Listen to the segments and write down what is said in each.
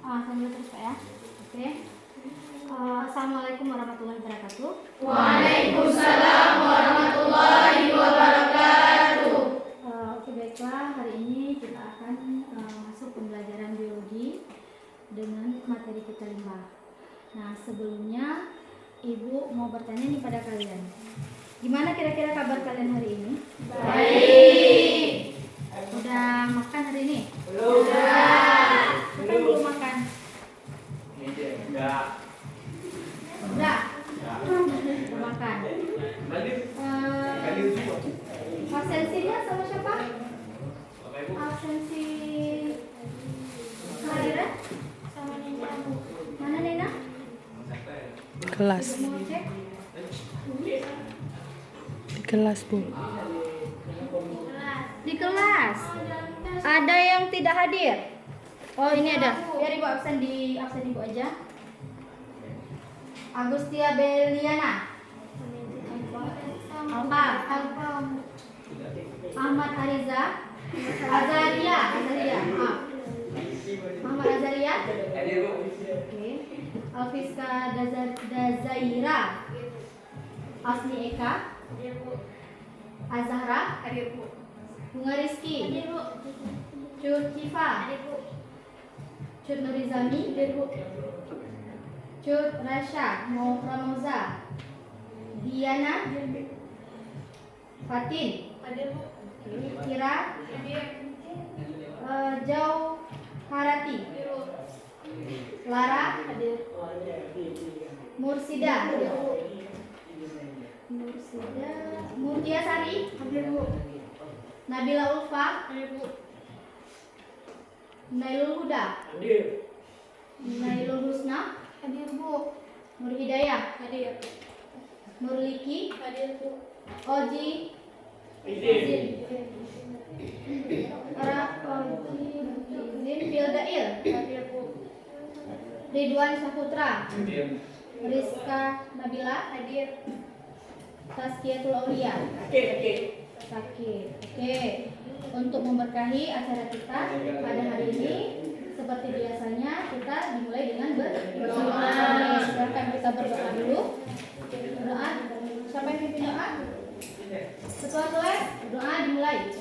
Sambil terus Pak ya. Oke. Assalamualaikum warahmatullahi wabarakatuh. Waalaikumsalam warahmatullahi wabarakatuh. Oke, baiklah, hari ini kita akan masuk pembelajaran biologi dengan materi kita limbah. Nah, sebelumnya Ibu mau bertanya nih pada kalian. Gimana kira-kira kabar kalian hari ini? Baik. Udah makan hari ini? Belum. Kita belum makan. Enggak. Udah. Belum makan. Absensinya sama siapa? Absensi kelahiran sama Nina. Mana Nina? Kelas. Mau cek? Di kelas, Bu. Di kelas. Ada yang tidak hadir? Oh, ini ada. Biar Ibu absen Ibu aja. Agustia Beliana. Alfa. Ahmad Ariza. Azaria. Muhammad Azaria. Oke. Alfiska Dazaira. Asni Eka. Azahra. Bunga Rizky. Cut Cifa. Cut Nurizami. Cut Rasha. Mau Pramoza. Diana. Fatin. Kira. Jau Harati. Lara. Mursida. Murtiasari. Nabila Ulfa. Nailul Huda. Nailul Husna. Nur Hidayah. Nur Liki. Oji. Izin Fildail. Ridwan Saputra. Rizka Nabila. Tazkiyatul Aulia. Sakit. Oke. Untuk memberkahi acara kita pada hari ini, seperti biasanya kita dimulai dengan berdoa. Silakan kita berdoa dulu. Berdoa. Siapa yang pimpin doa? Ketua kelas, doa dimulai.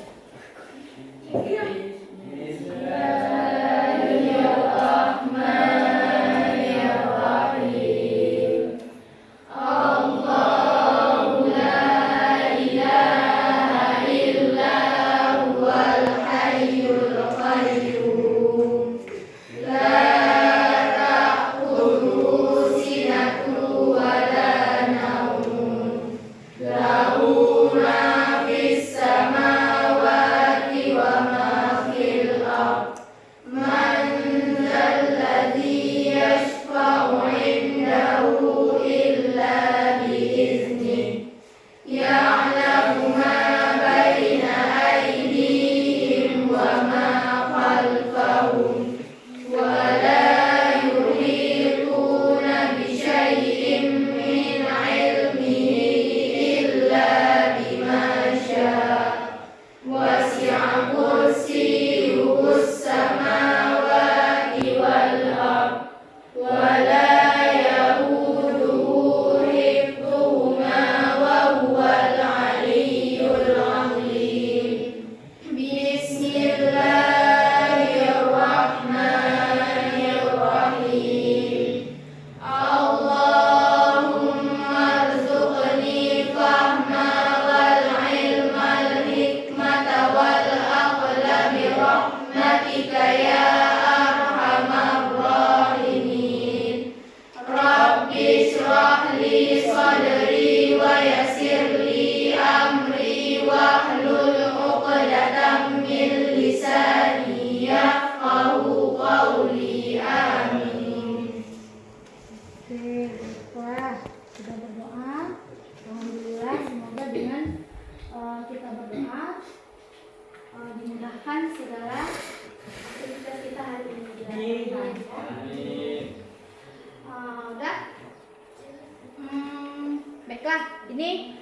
Baiklah, ini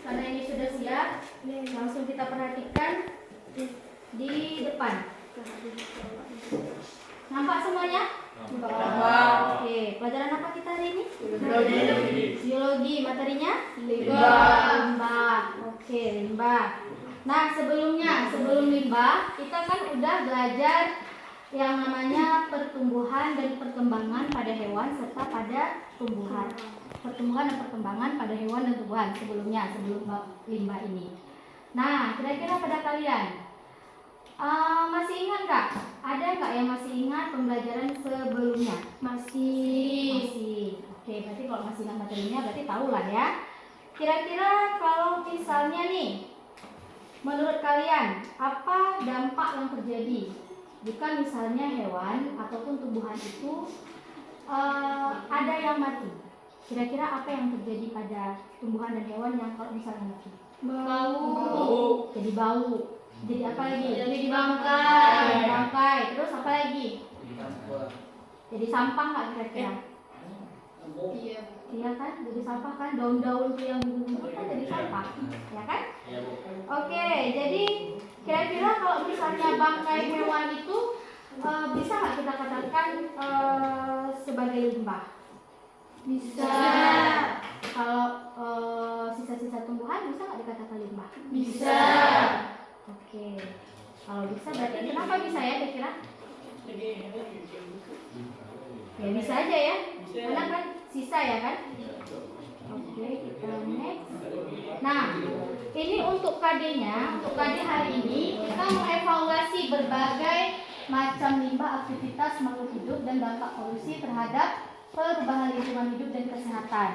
karena ini sudah siap, langsung kita perhatikan di depan. Nampak semuanya? Nampak. Oke, pelajaran apa kita hari ini? Biologi. Biologi, materinya? Limbah. Oke, limbah. Nah, sebelum limbah, kita kan udah belajar yang namanya pertumbuhan dan perkembangan pada hewan serta pada tumbuhan. Pertumbuhan dan perkembangan pada hewan dan tumbuhan sebelum limbah ini. Nah, kira-kira pada kalian masih ingat nggak? Ada nggak yang masih ingat pembelajaran sebelumnya? Masih. Oke, berarti kalau masih ingat materinya berarti tahu lah ya. Kira-kira kalau misalnya nih, menurut kalian apa dampak yang terjadi jika misalnya hewan ataupun tumbuhan itu ada yang mati? Kira-kira apa yang terjadi pada tumbuhan dan hewan yang kalau misalnya mati? Bau. Jadi bau. Jadi apa lagi? Jadi bangkai. Bangkai. Terus apa lagi? Jadi sampah nggak kira-kira? Iya kan? Jadi sampah kan? Daun-daun yang digunakan kan jadi sampah, ya kan? Oke, jadi kira-kira kalau misalnya bangkai hewan itu bisa nggak kita katakan sebagai limbah? Bisa. Kalau sisa-sisa tumbuhan bisa nggak dikatakan limbah? Bisa. Oke, kalau bisa berarti kenapa bisa ya kira-kira? Ya bisa aja ya, karena kan sisa ya kan? Oke, kita next. Nah, ini untuk KD-nya, untuk KD hari ini kita mengevaluasi berbagai macam limbah aktivitas makhluk hidup dan dampak polusi terhadap perubahan lingkungan hidup dan kesehatan.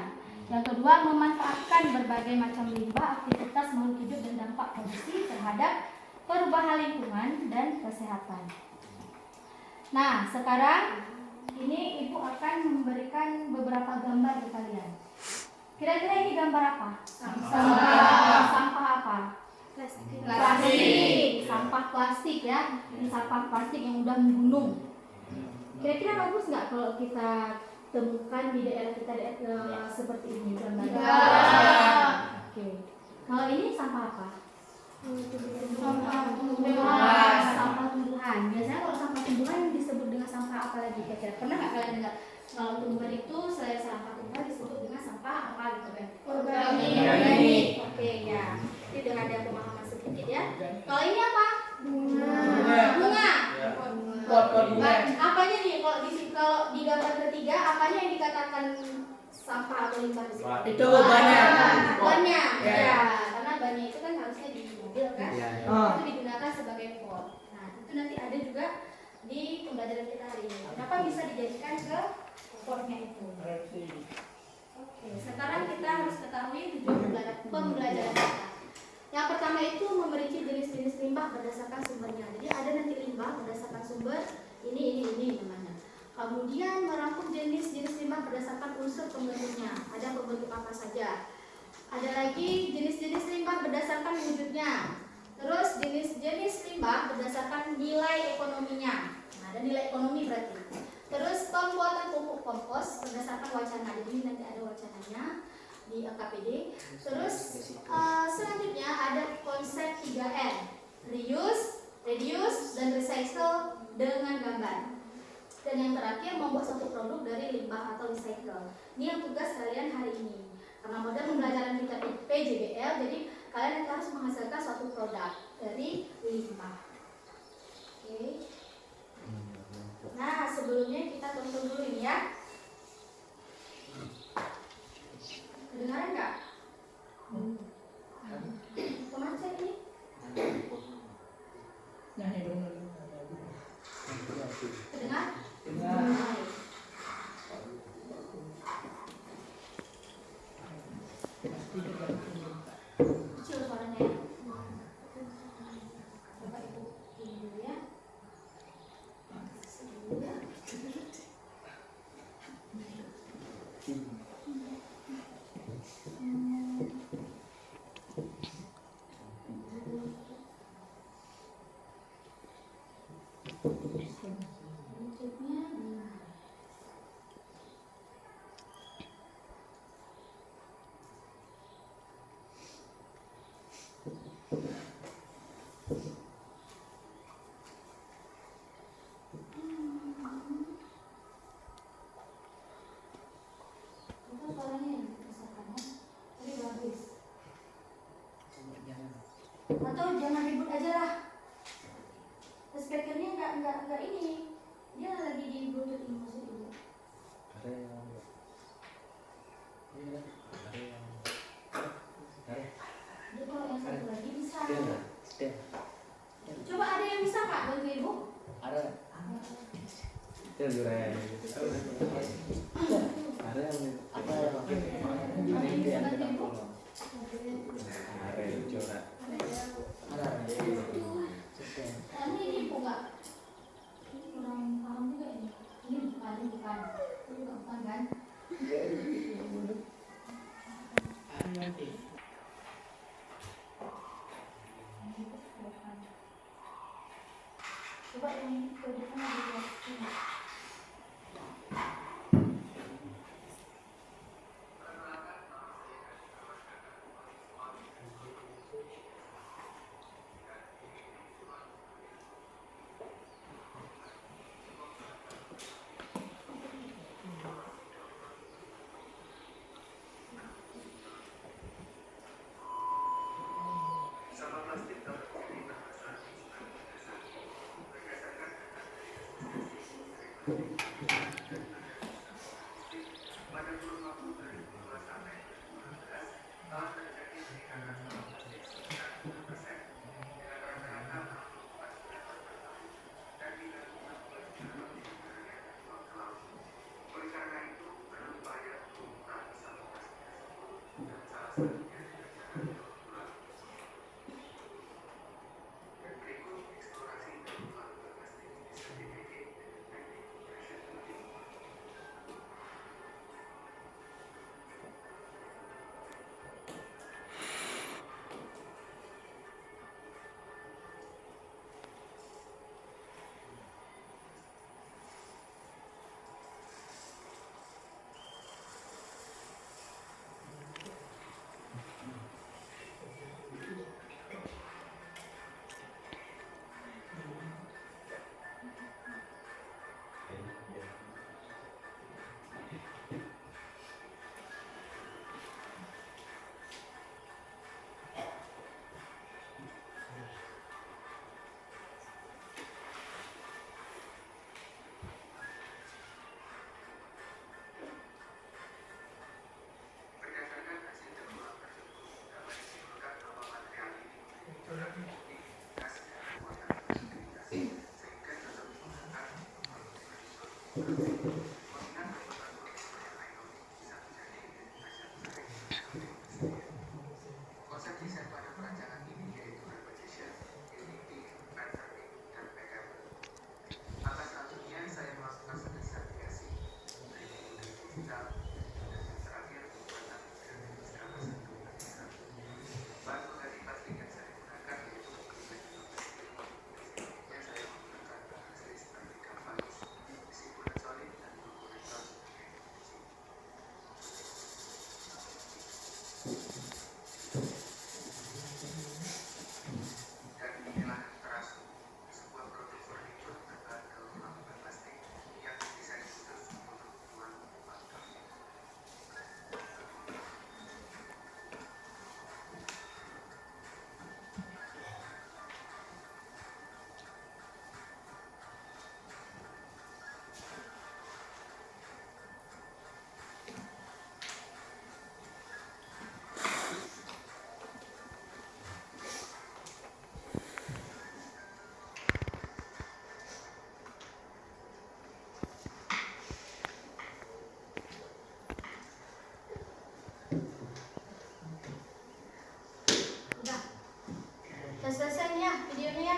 Yang kedua, memanfaatkan berbagai macam limbah aktivitas makhluk hidup dan dampak polusi terhadap perubahan lingkungan dan kesehatan. Nah, sekarang ini Ibu akan memberikan beberapa gambar ke kalian. Kira-kira ini gambar apa? Sampah apa? Plastik. Sampah plastik ya. Ini sampah plastik yang udah menggunung. Kira-kira bagus nggak kalau kita temukan di daerah kita seperti ini gambarnya? Oke. Kalau ini sampah apa? Sampah tumbuhan. Biasanya kalau sampah tumbuhan disebut dengan sampah apa lagi kira-kira? Pernah nggak kalian dengar? Kalau tumbuhan itu selain sampah tumbuhan disebut dengan sampah apa gitu kan? Organik. Oke ya. Ini udah ada pemahaman sedikit ya. Kalau ini apa? Bunga. Apanya nih kalau di gambar ketiga apanya yang dikatakan sampah atau limbah di sini? Itu banyak. Banyak. Ya. Ya, karena banyak itu kan harusnya di mobil kan? Itu digunakan sebagai pot. Nah, itu nanti ada juga di pembelajaran kita hari ini. Kenapa bisa dijadikan ke potnya itu? Oke, sekarang kita harus ketahui tujuan pembelajaran kita. Yang pertama itu memerinci jenis-jenis limbah berdasarkan sumbernya. Jadi ada nanti limbah berdasarkan sumber ini namanya. Kemudian merangkum jenis-jenis limbah berdasarkan unsur pembentuknya. Ada pembentuk apa saja. Ada lagi jenis-jenis limbah berdasarkan wujudnya. Terus jenis-jenis limbah berdasarkan nilai ekonominya. Nah, ada nilai ekonomi berarti. Terus pembuatan pupuk kompos berdasarkan wacana. Jadi nanti ada wacananya di KPD. Terus selanjutnya ada konsep 3R, reuse, dan recycle dengan gambar. Dan yang terakhir membuat suatu produk dari limbah atau recycle. Ini yang tugas kalian hari ini. Karena model pembelajaran kita PJBL, jadi kalian harus menghasilkan suatu produk dari limbah. Oke. Nah, sebelumnya kita tonton dulu ini ya. Kedengaran nggak? Kemana ini? Kedengar? Kecil suaranya ya. Coba Ibu ini dulu ya. Atau jangan ribut aja lah. Speakernya nggak ini. Dia lagi di Bluetooth ini maksud ibu. Ada yang iya, ada yang ada. Dia kalau yang satu lagi bisa. Stand. Coba ada yang bisa nggak bantu ibu? Ada. Itu juran. Ada yang apa yang Ada yang bisa bantu ibu? ada yang juran. Ada. Ini ibu nggak? Ini kurang paham juga ini. Ini bukan. Ini juga bukan kan? Coba yang ke depan ada ini. Selesai nih ya videonya ya.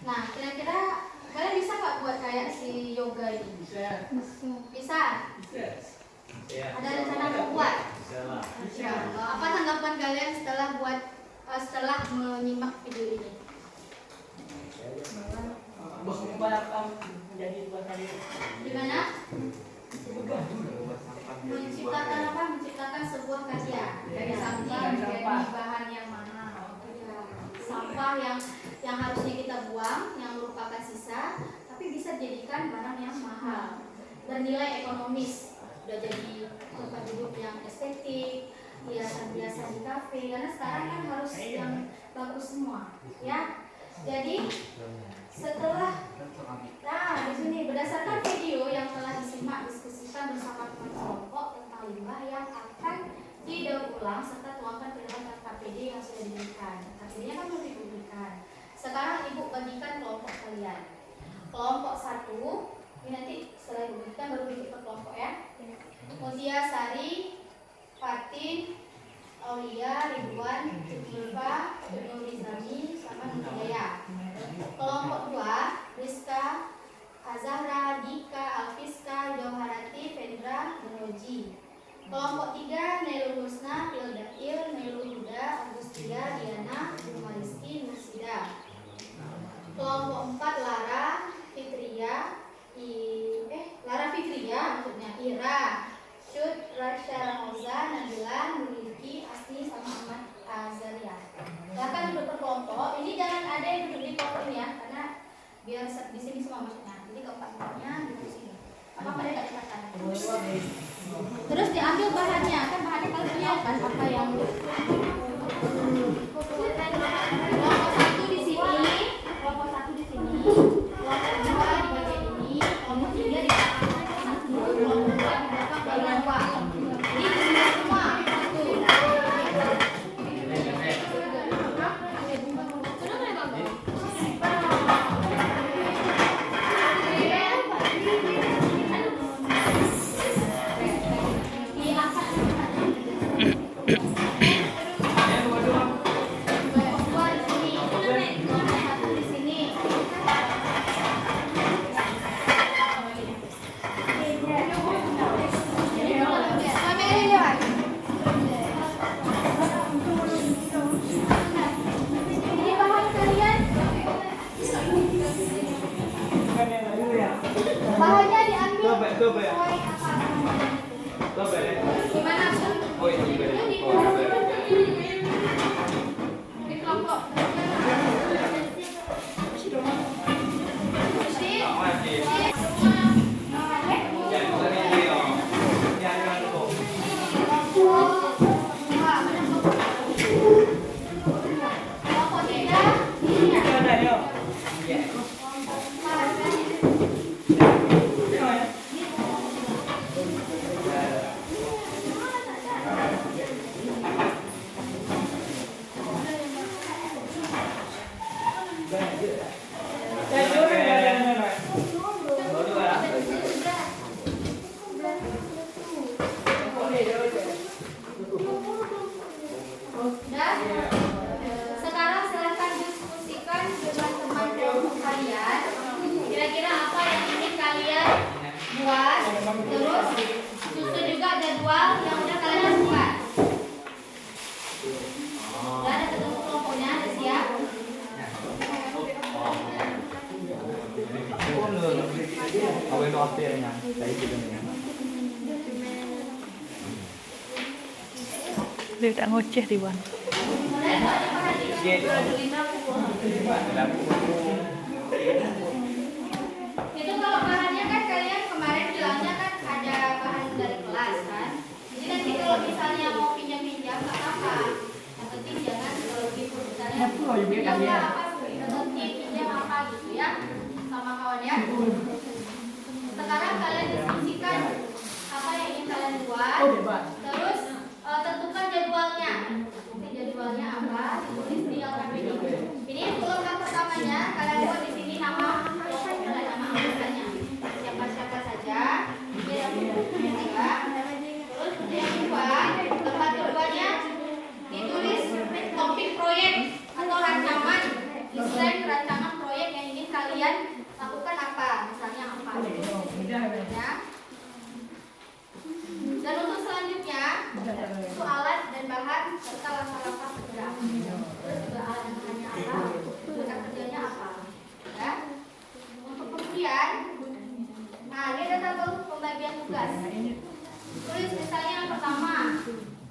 Nah, kira-kira kalian bisa nggak buat kayak si yoga ini? Bisa. Bisa? Ada rencana mau buat? Bisa. Apa tanggapan kalian setelah menyimak video ini? Gimana? Menciptakan apa? Menciptakan sebuah karya dari sampah menjadi bahan yang mahal. Sampah yang harusnya kita buang, yang merupakan sisa, tapi bisa dijadikan barang yang mahal, bernilai ekonomis. Udah jadi tempat duduk yang estetik, hiasan-hiasan di kafe, karena sekarang kan harus yang bagus semua, ya. Jadi setelah di sini berdasarkan video yang telah disimak diskusikan bersama teman kelompok tentang limbah yang akan didaur ulang serta tuangkan ke dalam KPD yang sudah diberikan. KPD-nya kan belum diberikan. Sekarang Ibu bagikan kelompok kalian. Kelompok 1 ini nanti setelah Ibu bagikan baru ikut ke kelompok ya. Mutia Sari, Fatin, Aulia, Ridwan, Zulfa, Nurizami, sama Nurjaya. Kelompok 2, Rizka, Azahra, Dika, Alfiska, Jauharati, Fendra, dan Roji. Kelompok 3, Nailul Husna, Hildail, Nailul Huda, Agustia, Diana, Rumariski, Nusida. Kelompok 4, Lara, Fitria, Lara Fitria maksudnya, Ira, Syud, Rasya Rahoza, Nabila, Nuriki, Asni, sama Ahmad Azaria. Silakan duduk per kelompok. Ini jangan ada yang duduk di kelompok ini ya, karena biar di sini semua maksudnya. Jadi keempat-empatnya duduk di sini. Apa pada nggak dimakan? Terus diambil bahannya, kan bahannya kalian punya kan apa yang kelompok 1 di sini, kelompok 1 di sini, kelompok 2 di bagian ini, kelompok 3 di belakang, kelompok 4 di belakang bagian bawah. Jadi di sini semua. Bahannya diambil sesuai apa? Gimana? Oh itu juga. Di kelompok. Sekarang silahkan diskusikan dengan teman kelompok kalian. Kira-kira apa yang ingin kalian buat. Terus susun juga jadwal yang udah kalian lakukan. Udah ada ketemu kelompoknya, ada siap? Apa itu akhirnya? Kayak gitu nih. Dia tak ngoceh di Wan. Itu kalau bahannya kan kalian kemarin bilangnya kan ada bahan dari kelas kan. Jadi nanti kalau misalnya mau pinjam-pinjam nggak apa-apa. Yang penting jangan kalau gitu misalnya pinjamnya apa, pinjam apa gitu ya sama kawan ya. Sekarang kalian diskusikan apa yang ingin kalian buat. Terus tentukan jadwalnya. Jadwalnya apa? Ditulis di LKPD. Ini urutan pertamanya kalian buat di sini nama kelompok dan nama anggotanya. Siapa-siapa saja. Yang kedua, terus yang kedua, tempat keduanya ditulis topik proyek atau rancangan, desain rancangan proyek yang ingin kalian lakukan apa? Misalnya apa? Ya. Dan untuk selanjutnya itu alat dan bahan serta langkah-langkah kerja. Terus juga alat dan bahannya apa, langkah kerjanya apa. Ya. Untuk kemudian, nah ini ada tabel pembagian tugas. Tulis misalnya yang pertama,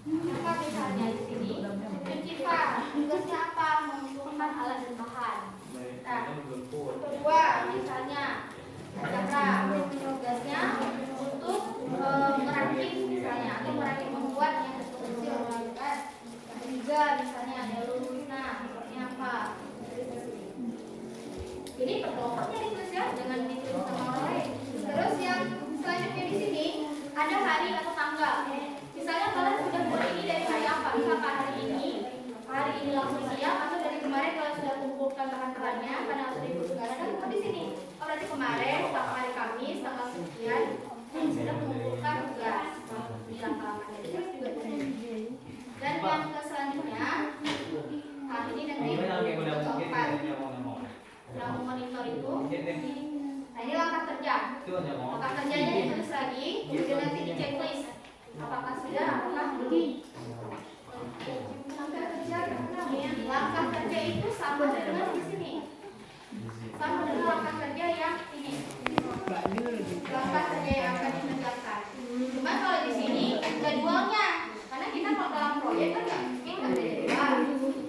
apa misalnya di sini? Pencifa, tugasnya apa? Mengumpulkan alat dan bahan. Nah, untuk kedua misalnya Azahra, tugasnya untuk merakit misalnya atau merakit membuat yang tertulis hari atau tanggal. Misalnya kalian sudah buat ini dari hari apa? Misalkan hari ini langsung siap, atau dari kemarin kalian sudah kumpulkan bahan-bahannya karena sudah ikut segala dan kumpul di sini. Oh, berarti kemarin hari Kamis tanggal sekian sudah mengumpulkan tugas di langkah-langkah itu juga. Dan yang selanjutnya hari ini nanti keempat yang memonitor itu. Nah, ini langkah kerja. Langkah kerjanya ditulis lagi, kemudian nanti di checklist apakah sudah, apakah belum. Langkah kerja itu sama dengan di sini, sama dengan langkah kerja yang ini. Langkah kerja yang akan dikerjakan. Cuma kalau di sini jadwalnya, karena kita kalau dalam proyek kan nggak ada jadwal.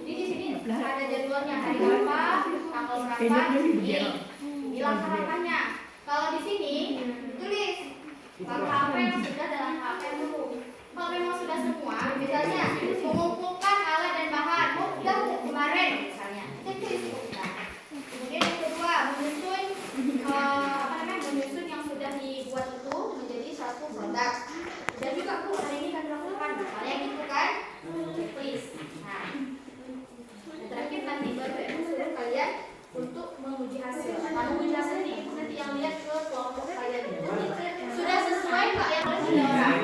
Jadi di sini ada jadwalnya hari apa, tanggal berapa, ini langkah-langkahnya. Kalau di sini tulis langkah apa yang sudah dan langkah apa yang belum. Kalau memang sudah semua, misalnya mengumpulkan alat dan bahan, sudah kemarin misalnya, itu tulis sudah. Kemudian yang kedua, menyusun yang sudah dibuat itu menjadi satu produk. Dan juga hari ini kan dilakukan, kalian itu kan, checklist. Nah, terakhir nanti baru suruh kalian untuk menguji hasil. Nah, menguji hasil ini nanti yang lihat ke kelompok kalian itu sudah sesuai nggak yang oleh semua orang.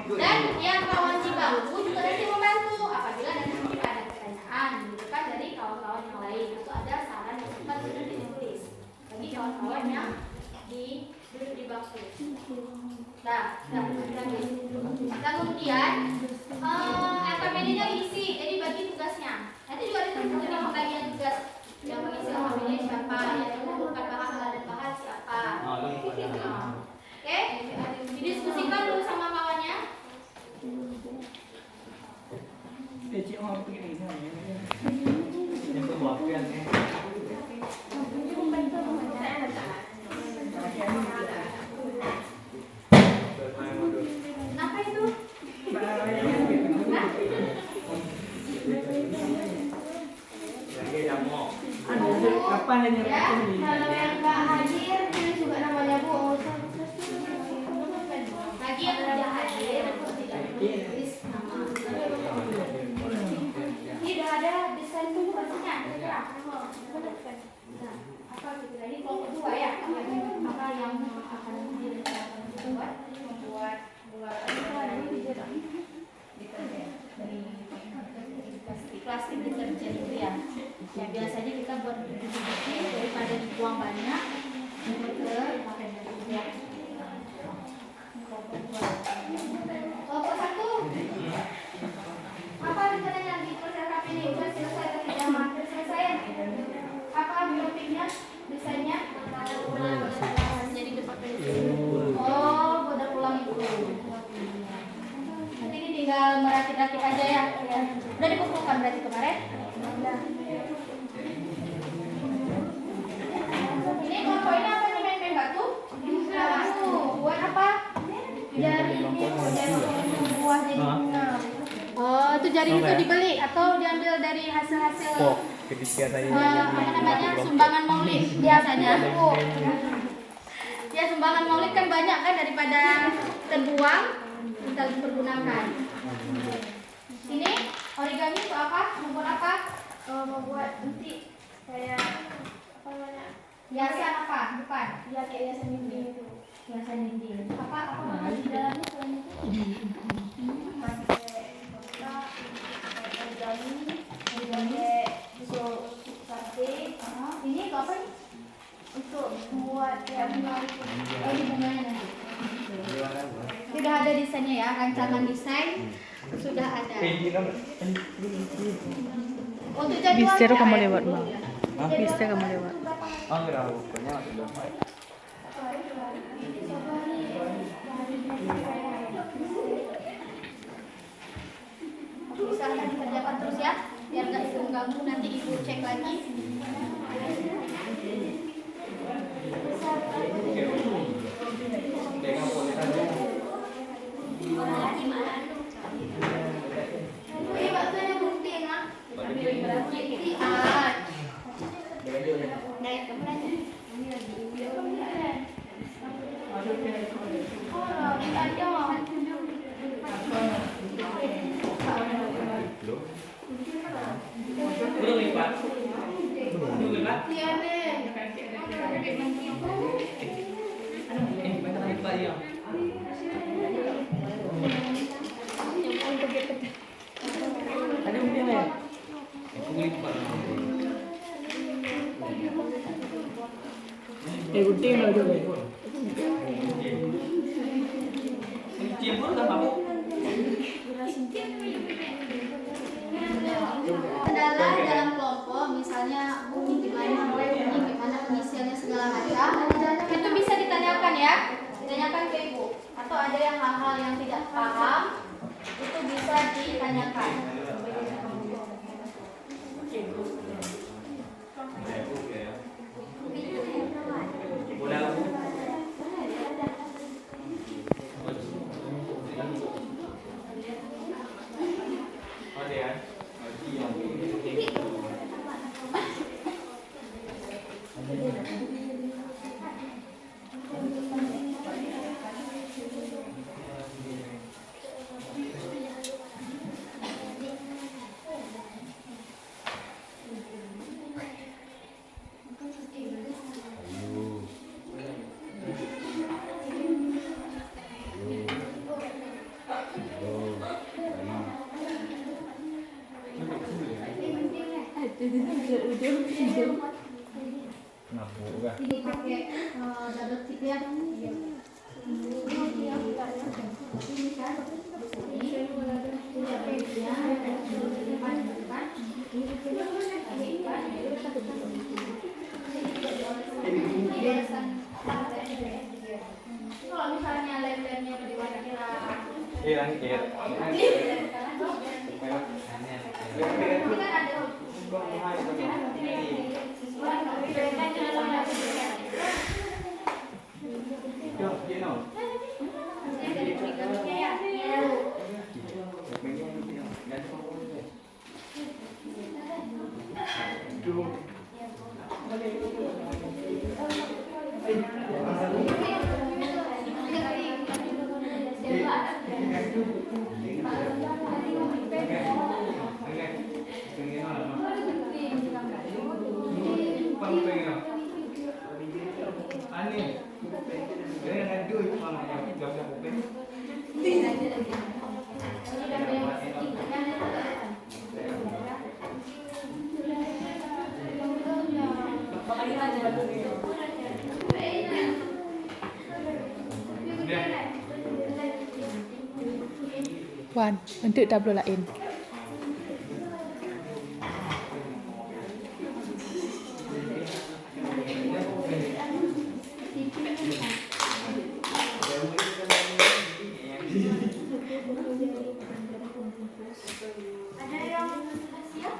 Dan yang kawan Cibahu juga nanti membantu apabila nanti ada pertanyaan, gitu kan, dari kawan-kawan yang lain atau ada saran yang cepat sudah ditulis bagi kawan-kawan yang duduk di bangku. Nah, kemudian LKPD-nya diisi, jadi bagi tugasnya. Nanti juga ditentukan yang pembagian tugas. Yang mengisi LKPD siapa, yang mengumpulkan bahan dan bahan siapa. Oke, didiskusikan dulu sama kawannya. Apa itu? Kapan ini? Ya, kalau yang nggak hadir ini juga namanya Bu. Bagi yang tidak hadir tidak tulis nama. Ini udah ada desain tugasnya, kira-kira. Nah, apa gitu? Ini kelompok dua ya. Apa yang akan dibuat? Membuat plastik deterjen itu ya. Ya biasanya kita buat biji-biji daripada dibuang banyak ke kelompok satu. Apa rencananya di persiapan ini? Udah selesai atau tidak? Hampir selesai. Apa topiknya? Desainnya? Jadi dipakai. Oh, udah pulang itu. Nanti ini tinggal merakit-rakit aja ya. Udah dikumpulkan berarti kemarin? Udah. Ini kelompok ini apa nih, main batu? Buat apa? Jari ini, jari buah jadi bunga. Oh, itu jari itu dibeli atau diambil dari hasil-hasil apa namanya, sumbangan maulid biasanya. Ya, sumbangan maulid kan banyak kan, daripada terbuang kita pergunakan. Ini origami itu apa? Membuat apa? Membuat nanti kayak apa namanya? Hiasan apa? Bukan? Ya, kayak hiasan dinding itu. Hiasan dinding. Apa di dalamnya selain itu? Origami, untuk sate. Ini apa nih? Untuk membuat kayak bunga itu. Oh, di bunganya nanti. Sudah ada desainnya ya, rancangan desain sudah ada. Untuk jadwalnya Bisa kamu lewat, Mbak. Bisa kamu lewat. Enggak, pokoknya usahakan dikerjakan terus ya, biar nggak diganggu, nanti ibu cek lagi. Ini waktunya bukti nak. Nah, kamu nanya. Ini lagi. Oh, ini aja mau. Cimpur kan Pak? Adalah dalam kelompok, misalnya gimana pengisiannya segala macam, itu bisa ditanyakan ya, ditanyakan ke ibu. Atau ada yang hal-hal yang tidak paham, itu bisa ditanyakan. Ini pakai double tip ya. Kalau misalnya lem-lemnya kira-kira Wan, untuk tablo lain. ada yang siap?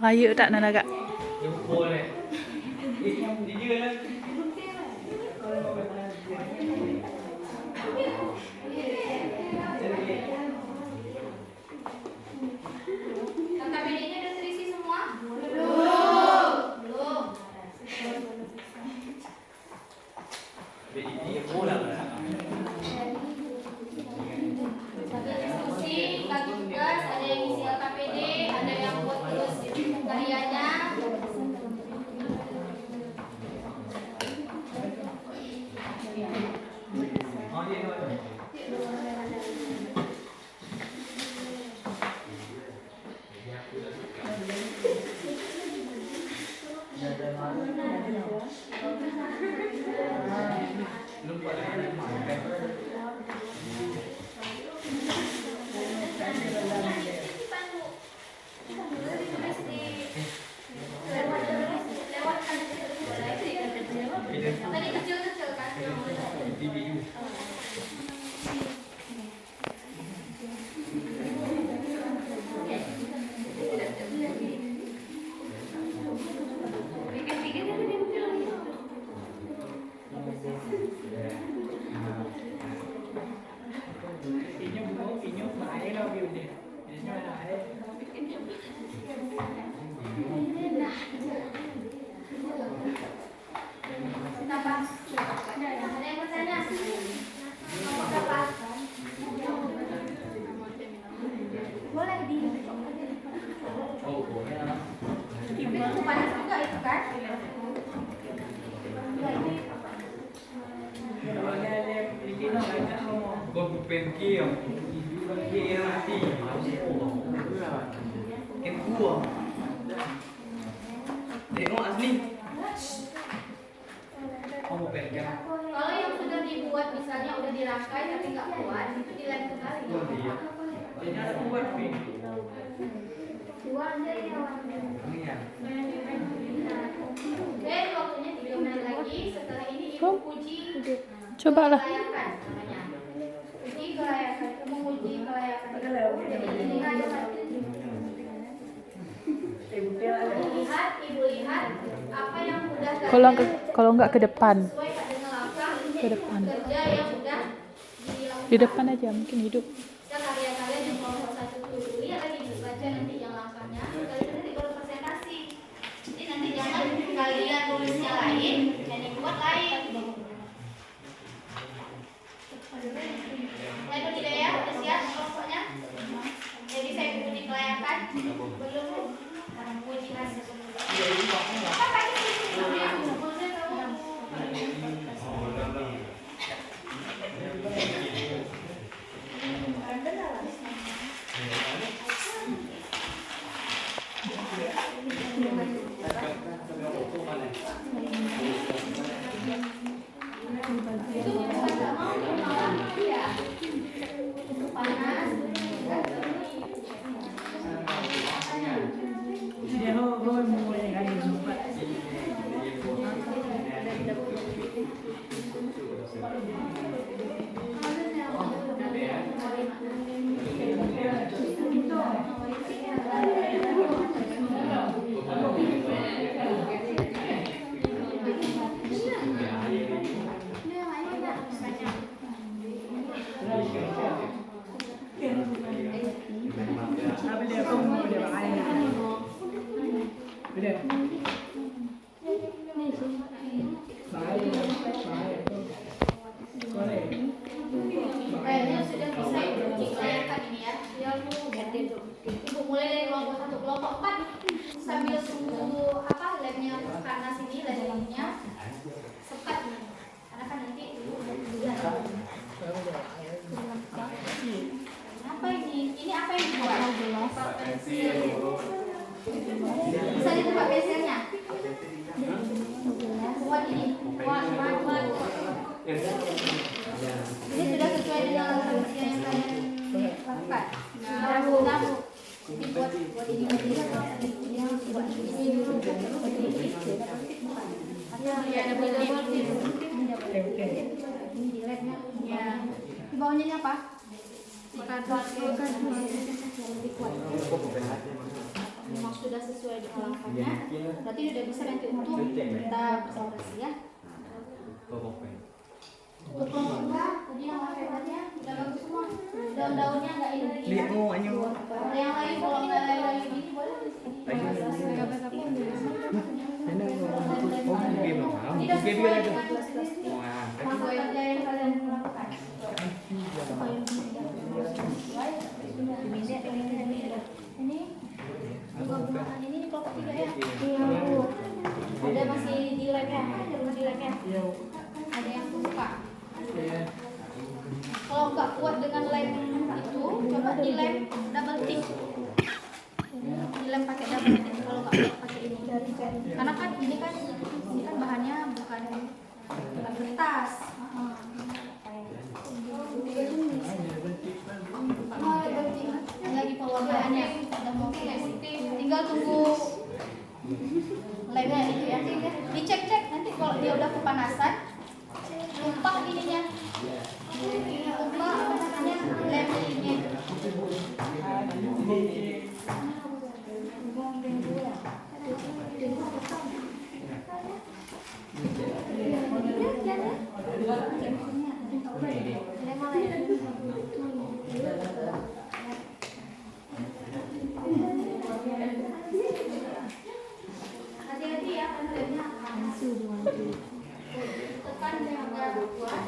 Raya tak nak agak. Boleh. Dia lah. Kakak bedanya udah terisi semua? Belum. Belum. Dia bola lah. Ada diskusi, bagi tugas, ada yang isi LKPD, ada yang buat tugas karyanya. Oh dia tu. Lupa dah. เป็นเกี่ยวเกี่ยวที่เอ็มกัวtengok asli mau pegang Kalau yang sudah dibuat misalnya udah dirangkai tapi nggak kuat, itu dilem kembali. ini ada buat pin Dua aja ya. iya Dan waktunya 3 menit lagi. Setelah ini ibu uji Cobalah. kelayakan namanya. Uji kelayakan, menguji kelayakan. Jadi ini ibu lihat apa yang sudah Kalau nggak ke depan. sesuai dengan langkah Ke depan. kerja yang sudah dilakukan. Di depan aja mungkin hidup. Kita karya-karya di kelompok 1 dulu ya lagi baca nanti yang langkahnya. Sekali nanti baru presentasi. Jadi nanti jangan kalian tulisnya lain, yang dibuat lain. Lalu tidak ya, udah siap kelompoknya? Jadi saya uji kelayakan belum uji hasil. Apa lagi Dia mau yang ada jumpa. Tapi dia pun mau dia pakai. Beda. Kayaknya sudah bisa uji kelayakan ini ya. Ibu mulai dari kelompok 1, kelompok 4 sambil tunggu lemnya panas ini, lemnya sekat nih. Karena kan nanti ibu apa ini? Ini apa yang dibuat? Pensil. Bisa dibuka pensilnya? Buat ini. Buat. Ini sudah sesuai dengan usia yang kalian lakukan. Namu. Dibuat ini buat ini. Ya, ada buat ini. Ini di labnya. Ya. Di bawahnya ini apa? Bukan memang sudah sesuai dengan langkahnya. Berarti sudah bisa nanti untuk kita presentasi ya. Untuk kelompoknya, tadi yang warnanya udah bagus semua. Daun-daunnya nggak ini lagi. Ada yang lain kalau nggak lain ini boleh di sini. Tidak sesuai dengan langkah kerja yang kalian lakukan. Ini buah-buahan ini di kelompok 3 ya. Ada masih di lab ya. Ada yang buka. Kalau nggak kuat dengan lem itu, coba di lem double tip. Di lem pakai double tip kalau nggak kuat pakai ini. Karena kan ini kan bahannya bukan kertas. Lagi pewarnaannya udah mau selesai. Tinggal tunggu lemnya itu ya. Dicek-cek nanti kalau dia udah kepanasan, tumpah ininya. Tumpah lemnya. Hati-hati ya, karena lemnya panas. Tekan yang agak kuat.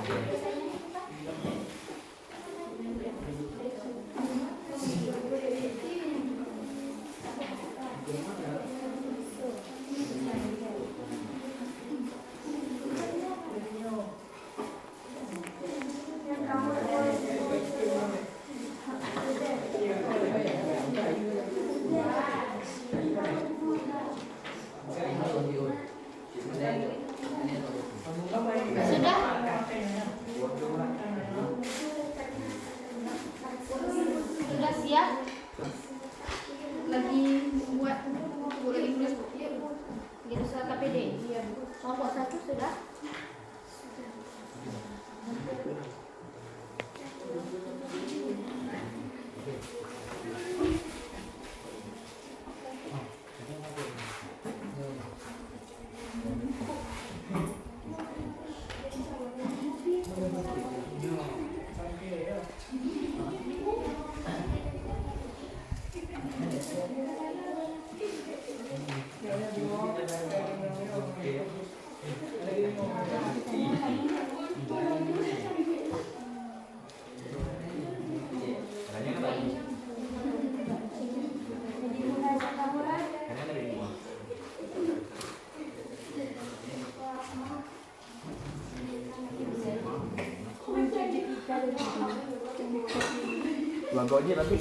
Dua gojek tapi.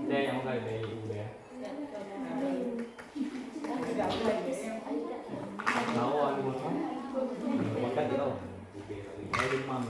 Dia yang mau kali ya. Tahu aku makan di tahu. Saya di mam.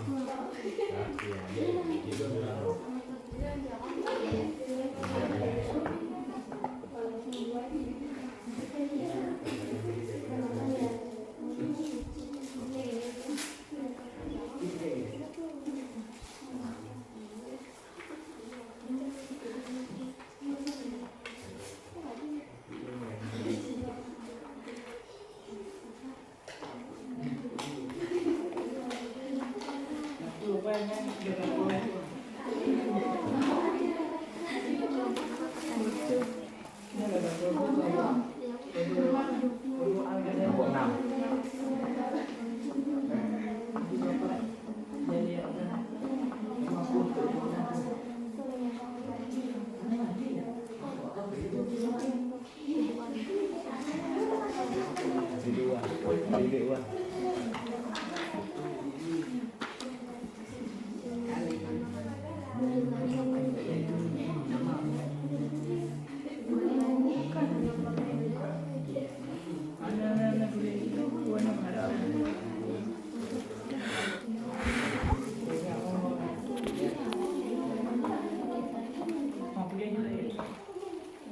Nombor 6.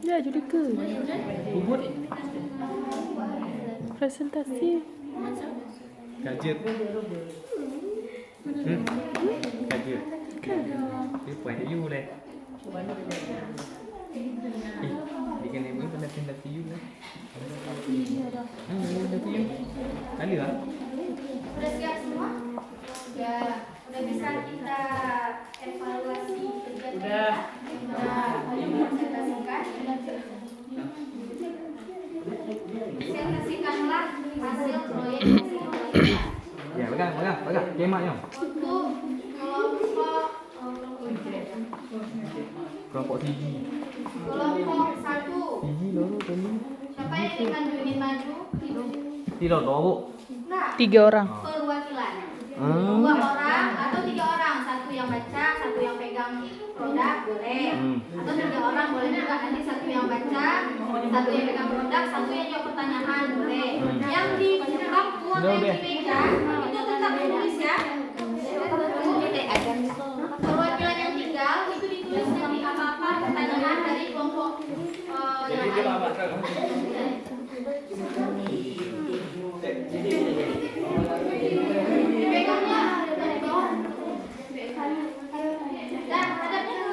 Ya, jadi ke Bubut. presentasi. Gadget. Gadget. Ini buat you deh. Bikin ini presentasi you deh. Presentasi you. Ada lah. Udah siap semua? Ya, udah bisa kita evaluasi kegiatan Udah. kita presentasikan. Presentasikanlah hasil proyek kita. Ya, pegang. Kemaknya. Untuk Kelompok tinggi. kelompok 1. Tinggi dulu tadi. Siapa yang ingin maju? Tidak tahu. Nah, 3 orang. perwakilan. Hmm. 2 orang atau 3 orang, satu yang baca, satu yang pegang produk boleh, atau 3 orang boleh juga, nanti satu yang baca, satu yang pegang produk, satu yang jawab pertanyaan boleh. Yang di bangku atau yang di meja itu tetap ditulis ya. Perwakilan yang tinggal itu ditulis nanti apa-apa pertanyaan dari kelompok yang lain. Pegangnya dari bawah. Dan hadapnya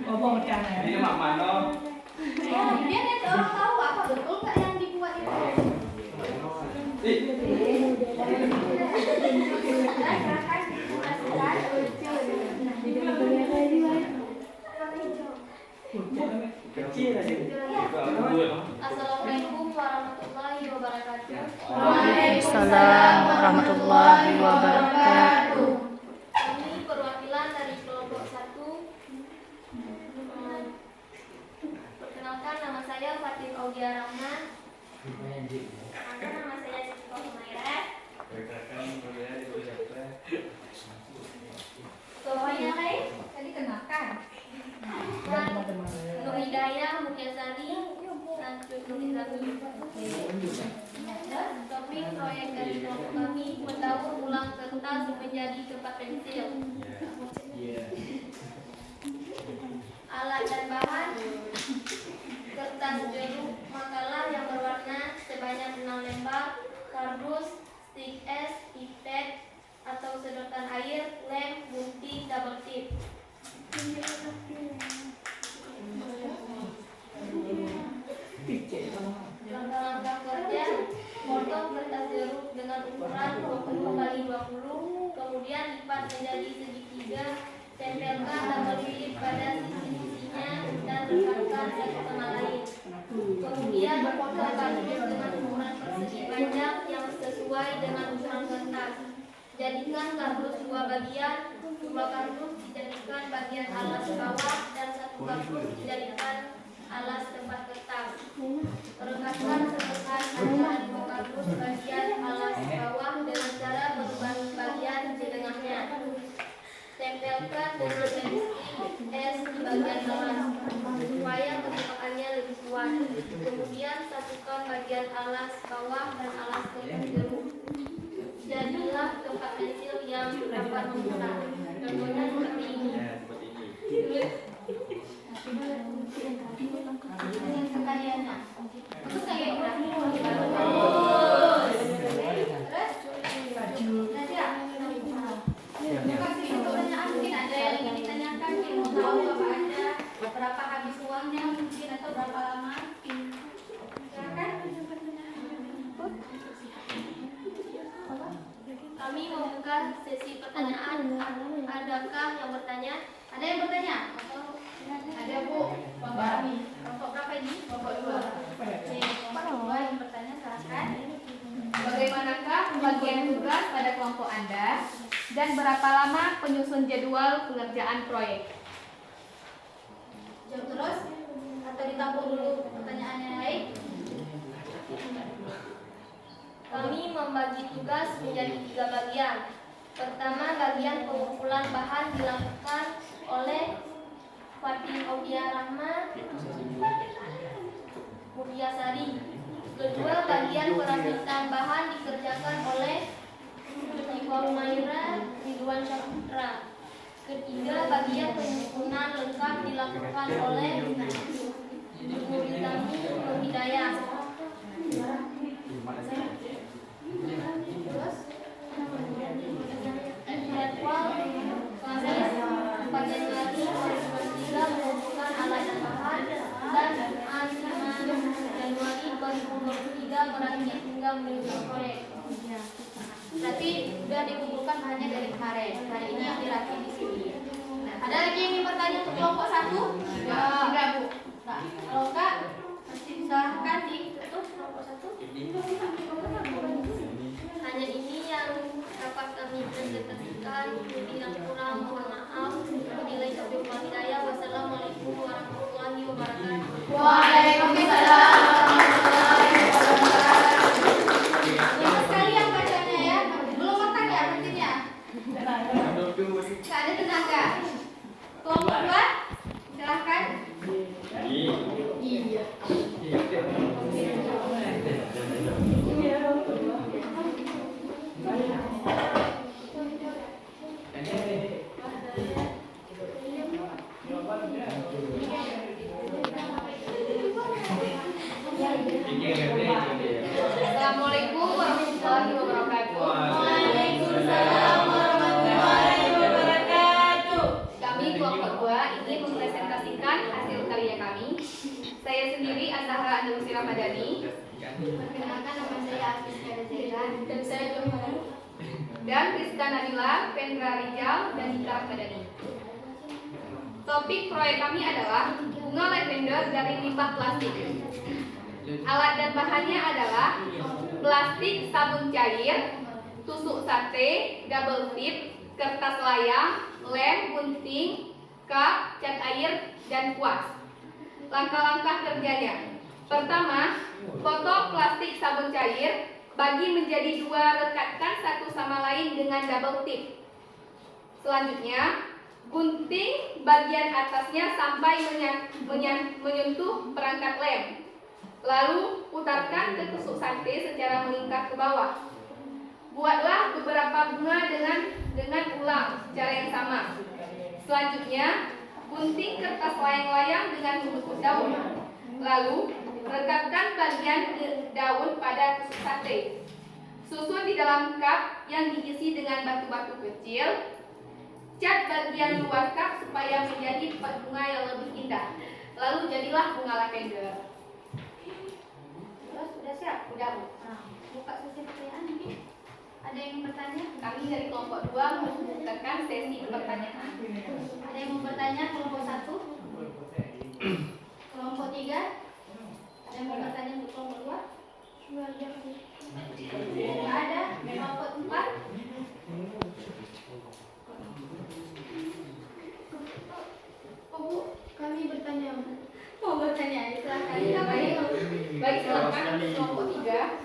Ngomong kan ya. Ini mak mana? dia nanti orang tahu apa betul nggak yang dibuat itu. Kecil aja. Assalamualaikum warahmatullahi wabarakatuh. Waalaikumsalam warahmatullahi wabarakatuh. Kami perwakilan dari kelompok 1. Perkenalkan, nama saya Fatin Aulia Rahman. Nama saya Siti Humairah. Semuanya lain tadi kenalkan. Nur Hidayah, Mukyasari, Lanjut Nuristami. Topik proyek dari kelompok kami mendaur ulang kertas menjadi tempat pensil. Alat dan bahan: kertas jeruk, makalah, Langkah-langkah kerja: potong kertas jeruk dengan ukuran 20 kali 20, kemudian lipat menjadi segitiga, tempelkan double clip pada sisi-sisinya dan rekatkan satu sama lain. Kemudian potong kardus dengan ukuran persegi panjang yang sesuai dengan ukuran kertas. Jadikan kardus dua bagian, dua kardus dijadikan bagian alas bawah dan satu kardus dijadikan alas tempat kertas. Rekatkan setekan antara dua kardus bagian alas bawah dengan cara berbagi bagian di tengahnya. Tempelkan dengan pensil es di bagian alas supaya ketepakannya lebih kuat. Kemudian satukan bagian alas bawah dan alas tengah jeruk. Jadilah tempat pensil yang dapat membuka. Contohnya seperti ini. Sekaliannya. Terus kayak nanti kasih pertanyaan, mungkin ada yang ingin ditanyakan, yang mau tahu apa aja, berapa habis uangnya mungkin atau berapa lama. Silakan. Kami membuka sesi pertanyaan. Adakah yang bertanya? Ada yang bertanya? Ada Bu. Bapak kelompok berapa ini? Kelompok 2. Oke, kelompok 2 yang bertanya silakan. Bagaimanakah pembagian tugas pada kelompok Anda dan berapa lama penyusun jadwal pengerjaan proyek? Jawab terus atau ditampung dulu pertanyaannya yang lain? Kami membagi tugas menjadi 3 bagian. Pertama, bagian pengumpulan bahan dilakukan oleh Fatin Obia Rahma Mulyasari. Kedua, bagian perakitan bahan dikerjakan oleh Nicole Maira Ridwan Syahputra. Ketiga, bagian penyusunan lengkap dilakukan oleh Nuritami Hidayah. Jadwal Kamis 4 Januari 2023 mengumpulkan alat dan bahan, dan 5 Januari 2023 merakit hingga menyusun proyek. Berarti sudah dikumpulkan bahannya dari kemarin. Hari ini yang dirakit di sini. Nah, ada lagi yang ingin bertanya untuk kelompok 1? Enggak, Bu. Nah, kalau enggak, silahkan ditutup kelompok 1. Hanya ini yang dapat kami presentasikan. Lebih yang kurang mohon maaf. Wabillahi taufiq wal hidayah. Wassalamualaikum warahmatullahi wabarakatuh. Waalaikumsalam warahmatullahi wabarakatuh. Banyak sekali yang bacanya ya. Belum matang ya mungkinnya. Nggak ada tenaga. Kelompok 2, silahkan. Iya. Assalamualaikum warahmatullahi wabarakatuh. Waalaikumsalam warahmatullahi wabarakatuh. Kami kelompok 2 ingin mempresentasikan hasil karya kami. Saya sendiri Azahra Andalusi Ramadhani. Perkenalkan, nama saya Afisya Zaira dan saya Johan. Dan Rizka Nadila, Pendra Rijal, dan Ika Ramadhani. Topik proyek kami adalah bunga lavender dari limbah plastik. Alat dan bahannya adalah plastik sabun cair, tusuk sate, double tip, kertas layang, lem, gunting, cup, cat air, dan kuas. Langkah-langkah kerjanya: pertama, potong plastik sabun cair, bagi menjadi 2, rekatkan satu sama lain dengan double tip. Selanjutnya, gunting bagian atasnya sampai menyentuh perangkat lem. Lalu putarkan ke tusuk sate secara melingkar ke bawah. Buatlah beberapa bunga dengan ulang cara yang sama. Selanjutnya, gunting kertas layang-layang dengan membentuk daun. Lalu rekatkan bagian daun pada tusuk sate. Susun di dalam cup yang diisi dengan batu-batu kecil. Cat bagian luar cup supaya menjadi bunga yang lebih indah. Lalu jadilah bunga lavender. melakukan sesi pertanyaan. Ada yang mau bertanya kelompok 1? Kelompok 3? Ada yang mau bertanya untuk kelompok 2? Nggak ada. Kelompok 4? Oh Bu, kami bertanya. Mau bertanya, silakan. Baik, silakan kelompok 3.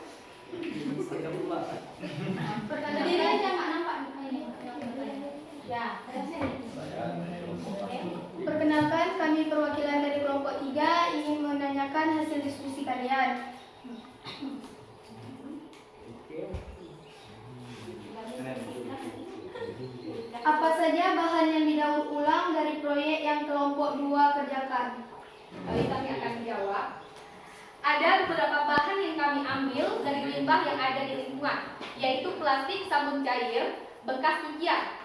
Berdiri aja, Mak, nampak ini. Ya, perkenalkan, kami perwakilan dari kelompok 3 ingin menanyakan hasil diskusi kalian. Apa saja bahan yang didaur ulang dari proyek yang kelompok 2 kerjakan? Baik, kami akan menjawab. Ada beberapa bahan yang kami ambil dari limbah yang ada di lingkungan, yaitu plastik sabun cair, bekas cucian,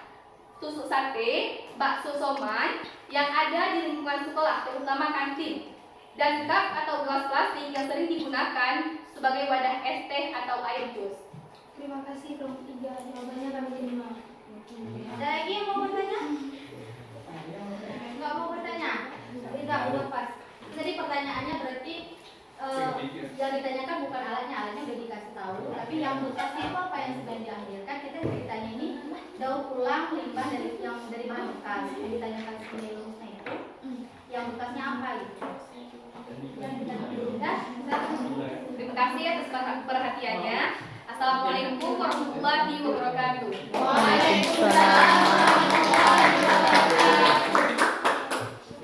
tusuk sate, bakso somai yang ada di lingkungan sekolah, terutama kantin, dan cup atau gelas plastik yang sering digunakan sebagai wadah es teh atau air jus. Terima kasih kelompok 3, jawabannya kami terima. Ada lagi yang mau bertanya? Enggak mau bertanya? Tidak, udah pas. Jadi pertanyaannya berarti yang ditanyakan bukan alatnya udah dikasih tahu, tapi yang bekasnya itu apa yang sedang diambilkan. Kita ceritanya ini daur ulang limbah dari bahan bekas. Yang ditanyakan sebagai lulusnya itu, yang bekasnya apa gitu? Yang ditanyakan Terima kasih atas perhatiannya. Assalamualaikum warahmatullahi wabarakatuh. Waalaikumsalam.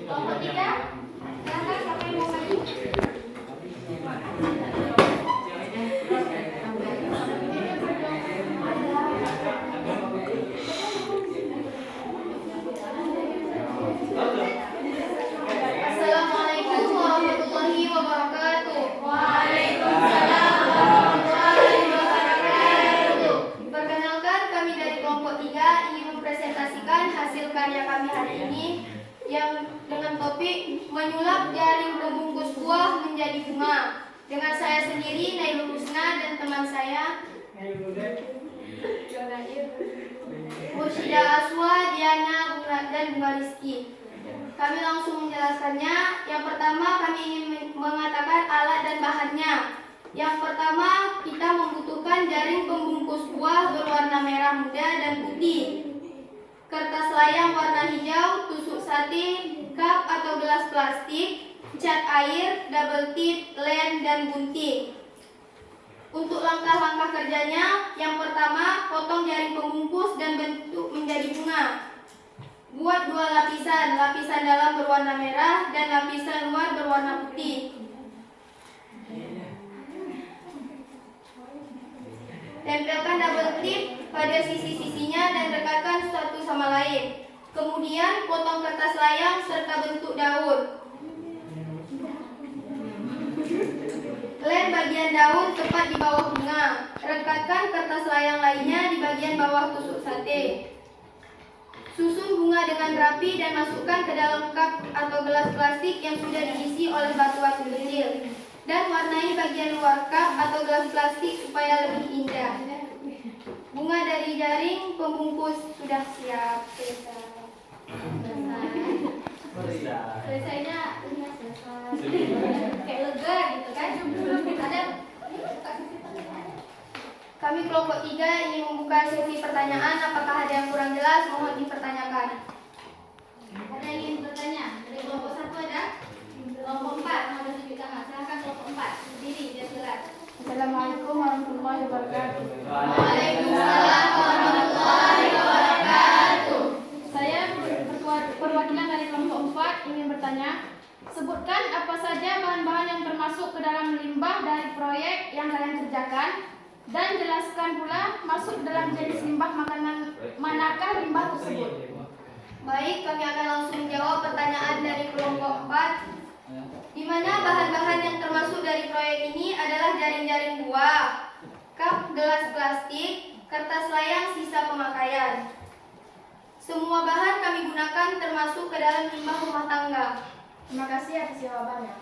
kelompok 3, silakan siapa yang mau maju? Assalamualaikum warahmatullahi wabarakatuh. Waalaikumsalam warahmatullahi wabarakatuh. Perkenalkan, kami dari kelompok 3 ingin mempresentasikan hasil karya kami hari ini yang dengan topik menyulap jaring pembungkus buah menjadi bunga. Dengan saya sendiri, Nailul Husna, dan teman saya Mursyida Aswa, Diana, dan Bunga Rizky. Kami langsung menjelaskannya. Yang pertama, kami ingin mengatakan alat dan bahannya. Yang pertama, kita membutuhkan jaring pembungkus buah berwarna merah muda dan putih, kertas layang warna hijau, tusuk sate, cup atau gelas plastik, cat air, double tip, lem, dan gunting. Untuk langkah-langkah kerjanya, yang pertama, potong jaring pembungkus dan bentuk menjadi bunga. Buat 2 lapisan, lapisan dalam berwarna merah dan lapisan luar berwarna putih. Tempelkan double tip pada sisi-sisinya dan rekatkan satu sama lain. Kemudian potong kertas layang serta bentuk daun. Lem bagian daun tepat di bawah bunga. Rekatkan kertas layang lainnya di bagian bawah tusuk sate. Susun bunga dengan rapi dan masukkan ke dalam cup atau gelas plastik yang sudah diisi oleh batu-batu kecil. Dan warnai bagian luar cup atau gelas plastik supaya lebih indah. Bunga dari jaring pembungkus sudah siap. Selesainya ini selesai. Kayak lega gitu kan. Ada kami kelompok 3 ingin membuka sesi pertanyaan. Apakah ada yang kurang jelas? Mohon dipertanyakan. Ada yang ingin bertanya? Dari kelompok 1 ada? Kelompok 4 mau tunjuk tangan. Silahkan kelompok 4 berdiri biar jelas. Assalamualaikum warahmatullahi wabarakatuh. Waalaikumsalam warahmatullahi wabarakatuh. Saya perwakilan dari kelompok 4 ingin bertanya, sebutkan apa saja bahan-bahan yang termasuk ke dalam limbah dari proyek yang kalian kerjakan, dan jelaskan pula masuk dalam jenis limbah makanan manakah limbah tersebut. Baik, kami akan langsung menjawab pertanyaan dari kelompok 4. Di mana bahan-bahan yang termasuk dari proyek ini adalah jaring-jaring buah, cup gelas plastik, kertas layang sisa pemakaian. Semua bahan kami gunakan termasuk ke dalam limbah rumah tangga. Terima kasih atas jawabannya.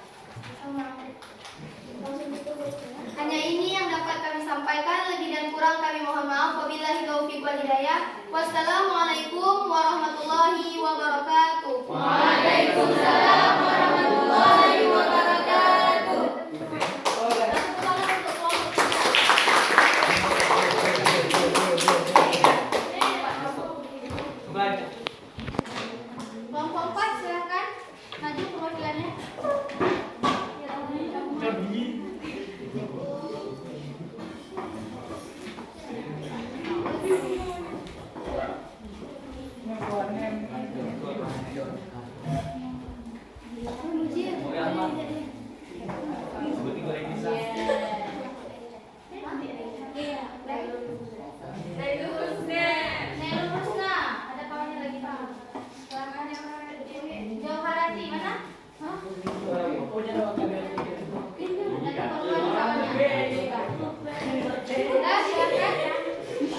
Hanya ini yang dapat kami sampaikan, lebih dan kurang kami mohon maaf. maaf, wabillahi taufiq wal hidayah. Wassalamualaikum warahmatullahi wabarakatuh. Waalaikumsalam warahmatullahi wabarakatuh. Kelompok 4 silakan maju perwakilannya. Ada kawannya lagi Pak. Johharati mana? Hah?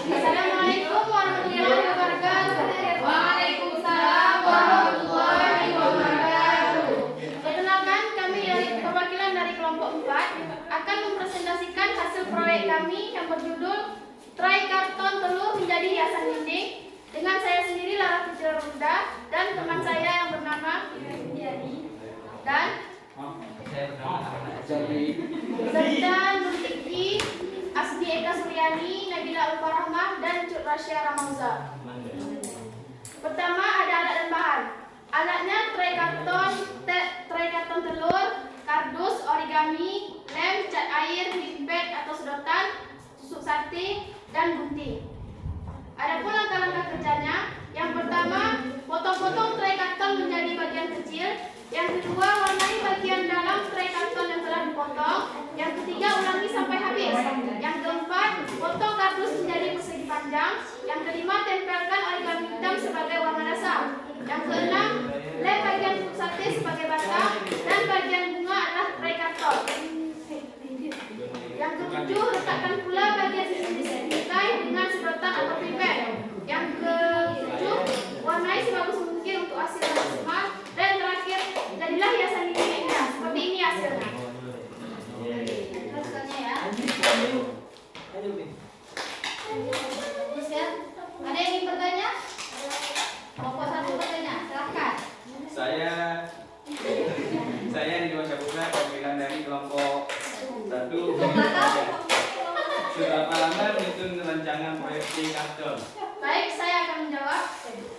Assalamualaikum warahmatullahi wabarakatuh. Waalaikumsalam warahmatullahi wabarakatuh. Perkenalkan, kami dari perwakilan dari kelompok 4 akan mempresentasikan hasil proyek kami yang berjudul Tray Karton Telur Menjadi Hiasan Dinding dengan saya sendiri Lara Fitri Runda dan teman saya yang bernama dan Zaidan Nurtiki, Asdi Eka Suryani, Nabila Ulfarahmah, dan Cut Rasya Ramauza. Pertama ada alat dan bahan. Alatnya tray karton telur, kardus, origami, lem, cat air, pipet atau sedotan, tusuk sate, dan gunting. Adapun langkah-langkah kerjanya, yang pertama, potong-potong tray karton menjadi bagian kecil. Yang kedua, warnai bagian dalam tray karton yang telah dipotong. Yang ketiga, ulangi sampai habis. Yang keempat, potong kardus menjadi persegi panjang. Yang kelima, tempelkan origami hitam sebagai warna dasar. Yang keenam, lem bagian tusuk sate sebagai batang dan bagian bunga adalah tray karton. Yang ketujuh, letakkan pula bagian sisi-sisi tray dengan sedotan atau pipet. Yang ketujuh, warnai sebagus mungkin untuk hasil yang maksimal. Dan terakhir, jadilah hiasan dinding indah. Seperti ini hasilnya. Teruskannya ya. Terus ya. Ada yang ingin bertanya? Kelompok 1 bertanya, silahkan. Saya Ridwan Syaputra, perwakilan dari kelompok 1. Seberapa lama menyusun rancangan proyek Tray Karton? Baik, saya akan menjawab.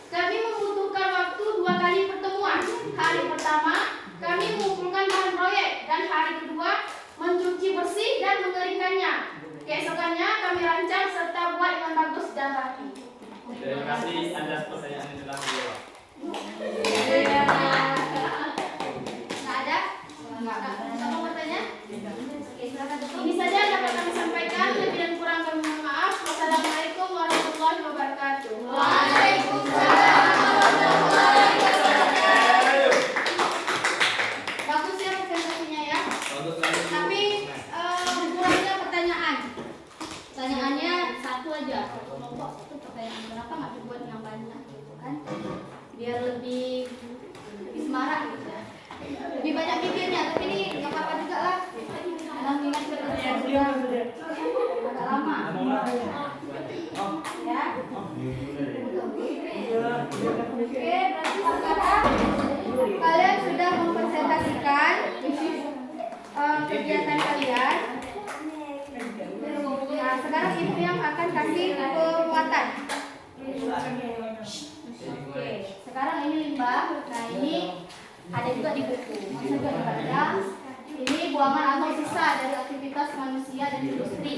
Kami membutuhkan waktu 2 kali pertemuan. Hari pertama, kami mengumpulkan bahan proyek dan hari kedua mencuci bersih dan mengeringkannya. Keesokannya kami rancang serta buat dengan bagus dan rapi. Terima kasih atas pertanyaan yang telah dijawab. Nggak ada? Nggak mau bertanya? Oke, silakan tutup. Ini saja dapat kami sampaikan. Lebih dan kurang kami mohon maaf. Wassalamualaikum warahmatullahi wabarakatuh. Waalaikumsalam warahmatullahi wabarakatuh. Bagus ya presentasinya ya. Tapi kurangnya pertanyaan. Pertanyaannya satu aja. Kelompok itu pertanyaan berapa nggak dibuat yang banyak, kan? Biar lebih semarak gitu ya. Lebih banyak pikirnya, tapi ini nggak apa-apa juga lah. Dalam ingat agak lama. Ya. Oke, berarti sekarang kalian sudah mempresentasikan kegiatan kalian. Nah, sekarang ibu yang akan kasih penguatan. Oke, sekarang ini limbah. Nah, ini ada juga di buku. Bisa juga dibaca. Ini buangan atau sisa dari aktivitas manusia dan industri.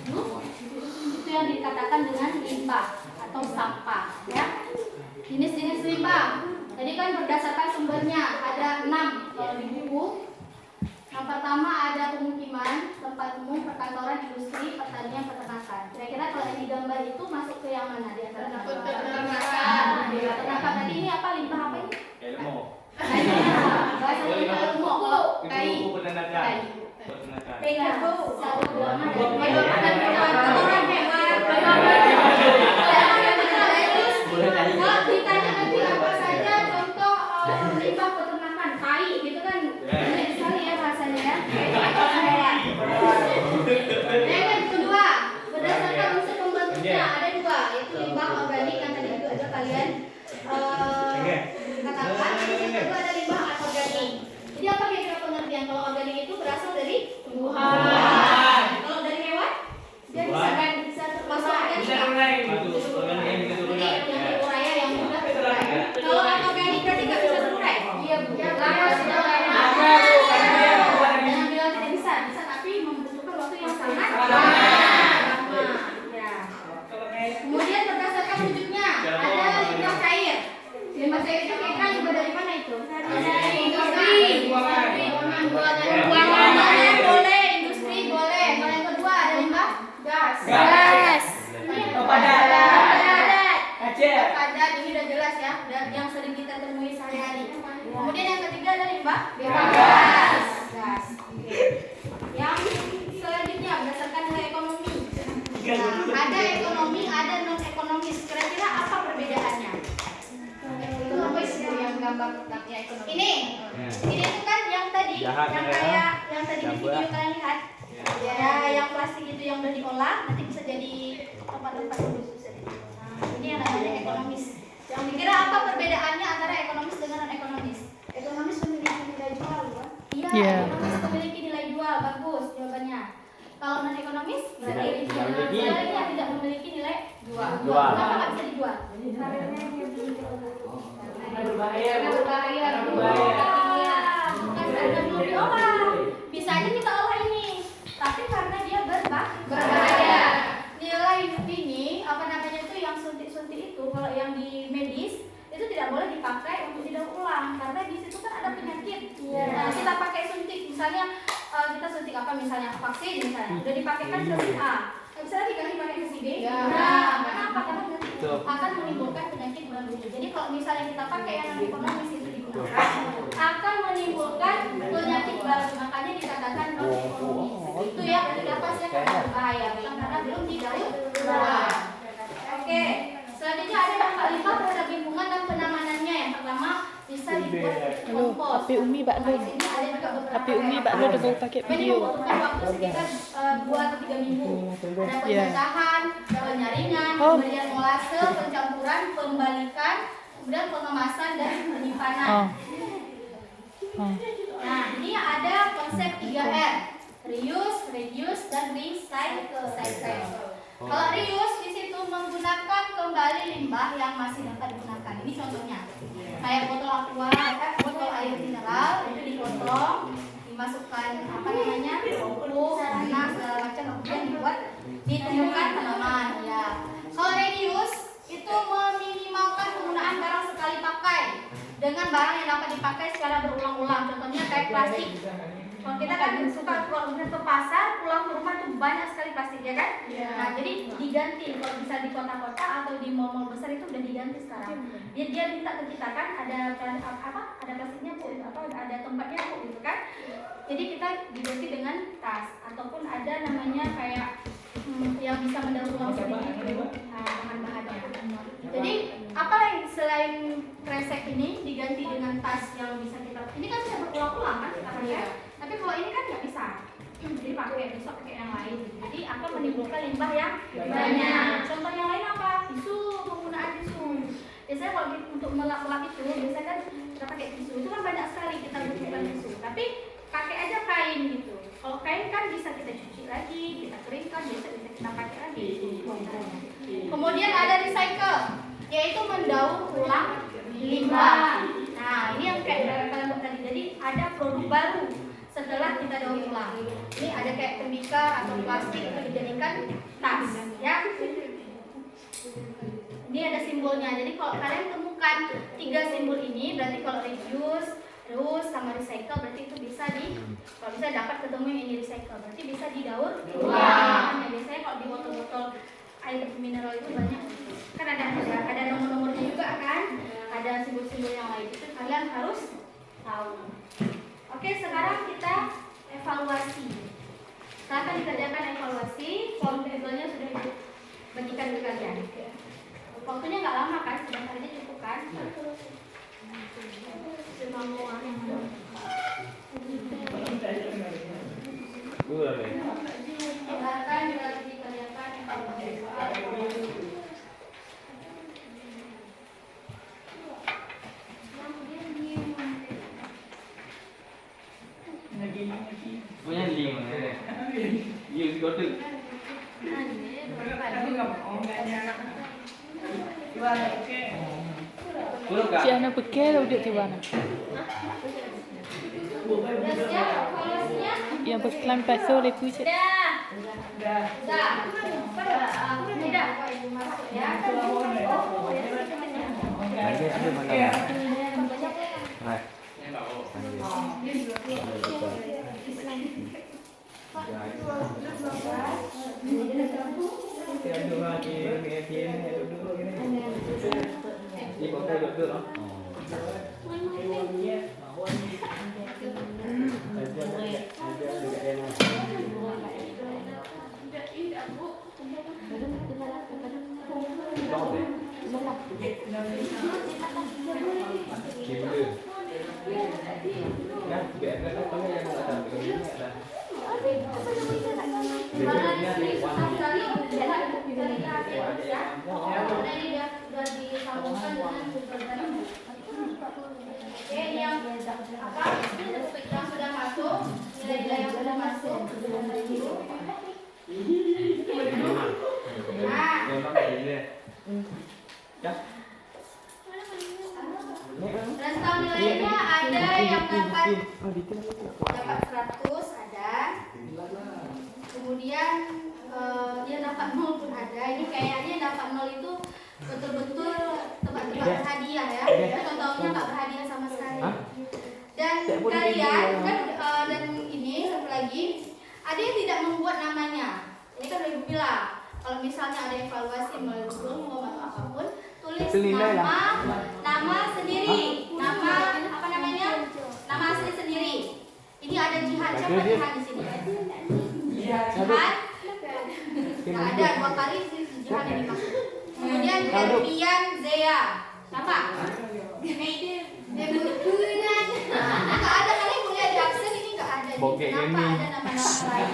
Itu yang dikatakan dengan limbah atau sampah, ya. Jenis-jenis limbah. Tadi kan berdasarkan sumbernya ada 6 kalau di buku. Yang pertama ada pemukiman, tempat umum, perkantoran, industri, pertanian, peternakan. Kira-kira kalau yang digambar itu masuk ke yang mana di antara peternakan? Peternakan tadi ini apa, limbah apa ini? Ilmu. Bahasa ilmu. Kai. Peternakan. Pegang. Kalau ditanya nanti apa saja contoh limbah peternakan, kai gitu kan? Banyak sekali ya bahasanya ya. Yang kedua, berdasarkan unsur pembentuk bebas? Bebas. Oke. Yang selanjutnya berdasarkan nilai ekonomi. Nah, ada ekonomi, ada non ekonomis. Kira-kira apa perbedaannya? Ekonomis yang gambar tentang ekonomi. Ini tuh kan yang tadi, Jahat, yang ya. kayak yang tadi di Jahat. video kalian lihat. Ya, yang plastik itu yang udah diolah nanti bisa jadi tempat-tempat khusus. Nah, ini yang namanya ekonomis. Yang dikira apa perbedaannya antara ekonomis dengan non ekonomis? Ekonomis memiliki nilai jual, ya? Iya, Iya. ekonomis memiliki nilai jual, bagus jawabannya. Kalau non ekonomis berarti Tidak memiliki. sebaliknya tidak memiliki nilai jual. Jual. Kenapa nggak bisa dijual? Berbahaya. Karena berbahaya. Berbahaya. Kan karena belum diolah. Bisa aja kita olah ini, tapi karena dia berbahaya. Nilai ini apa namanya itu yang suntik-suntik itu kalau yang di medis itu tidak boleh dipakai untuk didaur ulang karena di situ kan ada penyakit. Nah, kita pakai suntik misalnya kita suntik apa misalnya vaksin misalnya udah dipakai kan ke si A, nggak bisa lagi kan dipakai ke si B. Nah, kenapa? Karena nanti akan menimbulkan penyakit bulan bumi. Jadi kalau misalnya kita pakai yang ekonomis itu digunakan akan menimbulkan penyakit baru, makanya dikatakan non ekonomis. Itu ya berarti apa sih karena berbahaya, bukan karena belum didaur ulang. Oke, selanjutnya ada dampak limbah terhadap lingkungan dan penanganannya. Yang pertama bisa dibuat kompos. HP Umi Bak Lun. Di sini ada juga beberapa HP Umi Bak Lun ada pakai ini video. membutuhkan waktu sekitar 2 atau 3 minggu. Ada pencacahan, penyaringan, Oh. pemberian molase, pencampuran, pembalikan, kemudian pengemasan dan penyimpanan. Oh. Oh. Nah, ini ada konsep 3R. Reuse, reduce, dan recycle. Kalau reuse di situ menggunakan kembali limbah yang masih dapat digunakan. Ini contohnya. Kayak botol aqua, botol air mineral itu dipotong, dimasukkan apa namanya? Pupuk, tanah, segala macam kemudian dibuat ditumbuhkan tanaman ya. Kalau reduce itu meminimalkan penggunaan barang sekali pakai dengan barang yang dapat dipakai secara berulang-ulang. Contohnya kayak plastik. Kalau kita kan suka keluar ke pasar, pulang ke rumah tuh banyak sekali plastik ya kan? Nah, jadi diganti kalau bisa di kota-kota atau di mall-mall besar itu udah diganti sekarang. Dia minta ke kita kan ada plastiknya Bu, itu apa ada tempatnya Bu gitu kan. Jadi kita diganti dengan tas ataupun ada namanya kayak yang bisa mendaur ulang seperti itu bahan-bahannya. Jadi apa yang selain kresek ini diganti dengan tas yang bisa kita ini kan bisa berulang-ulang kan kita pakai. Tapi kalau ini kan nggak bisa. Jadi pakai besok pakai yang lain. Jadi akan menimbulkan limbah yang banyak. Contoh yang lain apa? Tisu, penggunaan tisu. Biasanya kalau untuk melap-melap itu biasanya kan kita pakai tisu. Itu kan banyak sekali kita butuhkan tisu. Tapi pakai aja kain gitu. Kalau kain kan bisa kita cuci lagi, kita keringkan, bisa kita pakai lagi. Kemudian ada recycle, yaitu mendaur ulang limbah. Nah, ini yang kayak kalian buat tadi. Jadi ada produk baru setelah kita daur ulang. Ini ada kayak tembikar atau plastik itu dijadikan tas, ya. Ini ada simbolnya. Jadi kalau kalian temukan 3 simbol ini, berarti kalau reduce, reuse, sama recycle, berarti itu bisa kalau bisa dapat ketemu yang ini recycle, berarti bisa didaur ulang. Ya, biasanya kalau di botol-botol air mineral itu banyak kan ada nomor-nomornya juga kan, ada simbol-simbol yang lain itu kalian harus tahu. Oke, sekarang kita evaluasi. Silahkan dikerjakan evaluasi. Form tabelnya sudah dibagikan ke kalian. Waktunya nggak lama kan, sebentar aja cukup kan? Silahkan dikerjakan evaluasi. Punya link mana? You go to. Kurang Si kah? Ana bekel udah di mana? Udah siap evaluasinya? Yang berkelan pasal lepu je. Udah. Udah. Ya. Ada mana? Hai. Di bawah duduk. Oke, yang sudah masuk, nilai-nilai yang sudah masuk. Rentang nilainya ada yang dapat 100 ada. Kemudian dia dapat 0 pun ada. Ini kayaknya dapat 0 itu betul-betul tebak-tebak berhadiah ya. Contohnya nggak berhadiah sama sekali. Dan kalian kan dan ini satu lagi ada yang tidak membuat namanya. Ini kan udah ibu bilang. Kalau misalnya ada evaluasi melalui atau apapun, tulis nama sendiri, nama apa namanya, nama asli sendiri. Ini ada Jihad, siapa Jihad di sini? Jihad, nggak ada, 2 kali Jihad yang dimaksud. Kemudian Herbian Zea, siapa? Nggak ada, kalian kuliah di absen ini nggak ada. Kenapa ada nama-nama lain?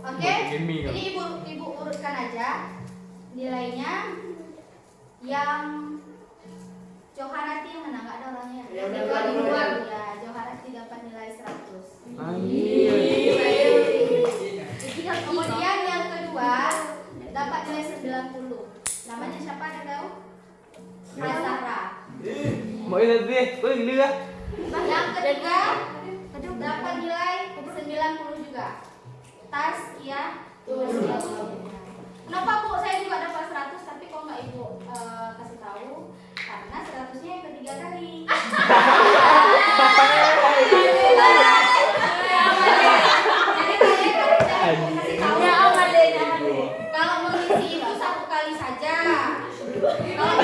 Oke, jadi ibu urutkan aja nilainya. Yang Joharati yang mana? Nggak ada orangnya. Ya, Joharati dapat nilai 100. Kemudian yang kedua dapat nilai 90. Namanya siapa, ada tahu? Hasara. Mọi người về, có gì nữa? Yang ketiga dapat nilai 90 juga. Tas ya. Kenapa Bu saya juga dapat 100 tapi kok nggak Ibu kasih tahu? Karena 100-nya yang ketiga kali. Jadi kalian kasih tahu. Kalau mengisi itu 1 kali saja. Kalau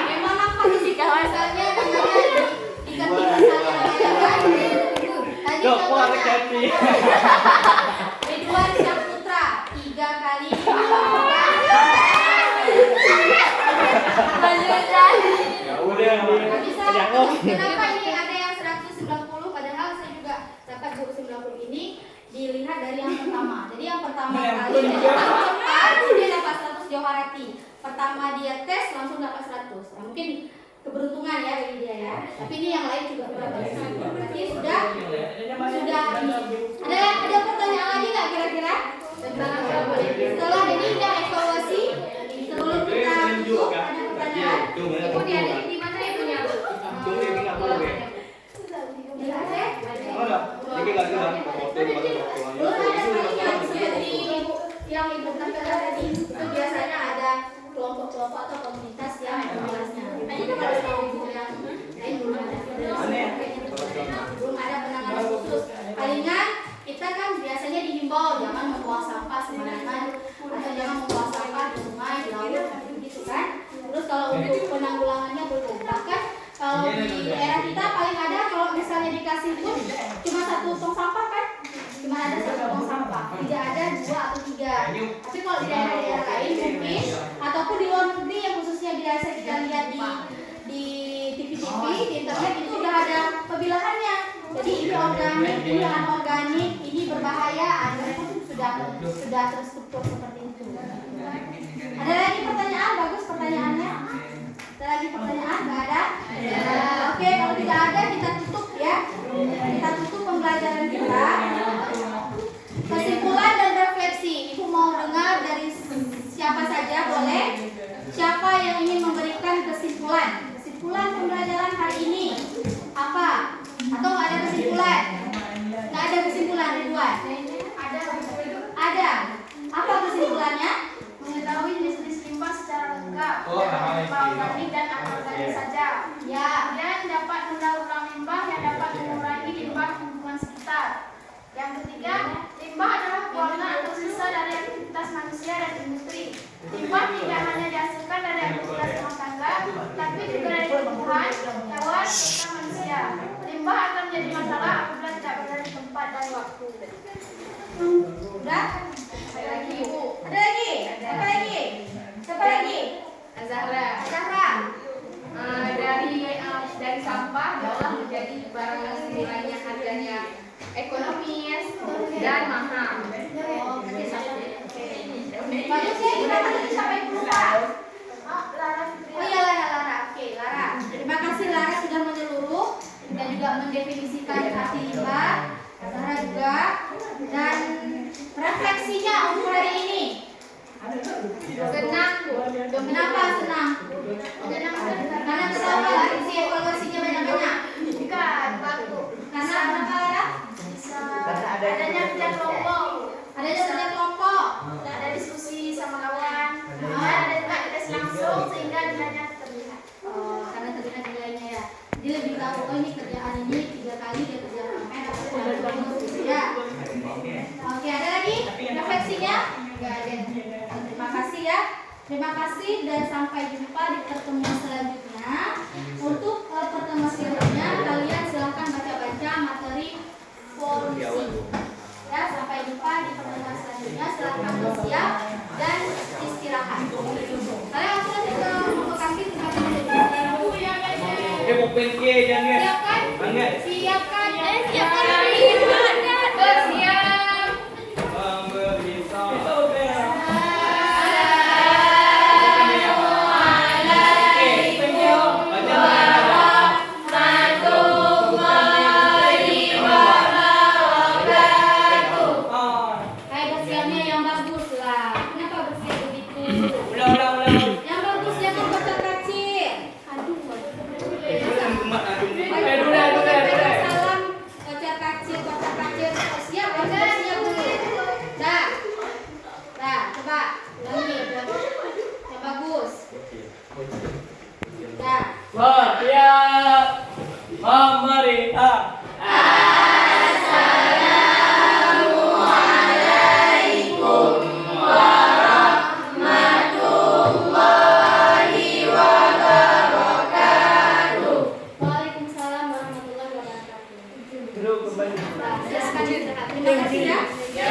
memang apa sih misalnya Ridwan Syahputra 3 kali. Kenapa ini ada yang 190 padahal saya juga dapat 90 ini dilihat dari yang pertama. Jadi yang pertama kali cepat dia dapat 100 Joharati. Pertama dia tes langsung dapat 100. Nah, mungkin keberuntungan ya bagi dia ya. Tapi ini yang lain juga berapa? Berarti sudah ada pertanyaan lagi nggak kira-kira? Setelah ini udah evaluasi. Sebelum kita tutup ada pertanyaan. Ibu di mana ibunya? Di Aceh. Yang ibu tampilkan tadi itu biasanya ada kelompok-kelompok atau komunitas yang membahasnya. Ini kan harus tahu ibu yang lain belum ada penanganan khusus. Palingan kita kan biasanya dihimbau jangan membuang sampah sembarangan atau jangan membuang sampah di sungai, di laut, gitu kan. Terus kalau untuk penanggulangannya belum. Bahkan kalau di daerah kita paling ada kalau misalnya dikasih pun cuma 1 tong sampah kan. Cuma ada 1 tong sampah, tidak ada 2 atau 3. Tapi kalau di daerah-daerah lain mungkin ataupun di luar negeri yang khususnya biasa kita lihat di TV-TV, di internet itu sudah ada pemilahannya. Jadi ini organik, ini anorganik, ini berbahaya, sudah terstruktur seperti itu. Ada lagi pertanyaan? Bagus pertanyaannya. Ada lagi pertanyaan? Nggak ada? Oke, kalau tidak ada kita tutup ya. Kita tutup pembelajaran kita. Kesimpulan dan refleksi. Ibu mau dengar dari siapa saja boleh. Siapa yang ingin memberikan kesimpulan? Kesimpulan pembelajaran hari ini apa? Atau nggak ada kesimpulan? Nggak ada kesimpulan, Ridwan? Ada. Apa kesimpulannya? Mengetahui jenis-jenis limbah secara lengkap, limbah organik dan anorganik saja. Ya. Dan dapat mendaur ulang limbah yang dapat mengurangi limbah lingkungan sekitar. Yang ketiga, limbah adalah buangan atau sisa dari aktivitas manusia dan industri. Limbah tidak hanya dihasilkan dari aktivitas rumah tangga, tapi juga dari tumbuhan, hewan, serta manusia. Limbah akan menjadi masalah apabila tidak berada di tempat dan waktu. Udah? Ada lagi, Ibu. Ada lagi? Siapa lagi? Siapa lagi? Azahra. Zahra. Dari sampah diolah menjadi barang yang nilainya harganya ekonomis dan mahal. Bagus ya, kita nanti sampai lupa. Oh iya Lara. Oke, Lara. Terima kasih Lara sudah menyeluruh dan juga mendefinisikan arti limbah. Zahra juga. Dan refleksinya untuk hari ini. Senang, Bu. Kenapa senang? Karena kenapa? Isi evaluasinya banyak-banyak. Bukan, bagus. Karena kenapa Lara? Adanya kerja kelompok. Adanya kerja kelompok. Ada diskusi sama kawan. Ada juga tes langsung sehingga nilainya terlihat. Oh, karena terlihat nilainya ya. Dia lebih tahu oh ini kerjaan ini 3 kali dia kerjakan ya. Oke, ada lagi refleksinya? Enggak ada. Terima kasih ya. Terima kasih dan sampai jumpa di pertemuan selanjutnya. Untuk pertemuan selanjutnya kalian silahkan baca-baca materi polisi. Ya, sampai jumpa di pertemuan selanjutnya. Silahkan bersiap dan istirahat. Kalian langsung aja ke kantin tempat Jangan. siapkan? Angget. Siapkan. Siapkan. Bersiap. Memberi Kayak bersiapnya yang bagus lah. Kenapa bersiap begitu? ulang. Yang bagus jangan kocar kacir. Aduh. Salam kocar kacir. Siap, siap dulu. Dah. Coba lagi. Yang bagus. Dah. Siap. Pemerintah. Waalaikumsalam warahmatullahi wabarakatuh. Duduk kembali. Silakan istirahat. Terima kasih ya. Iya,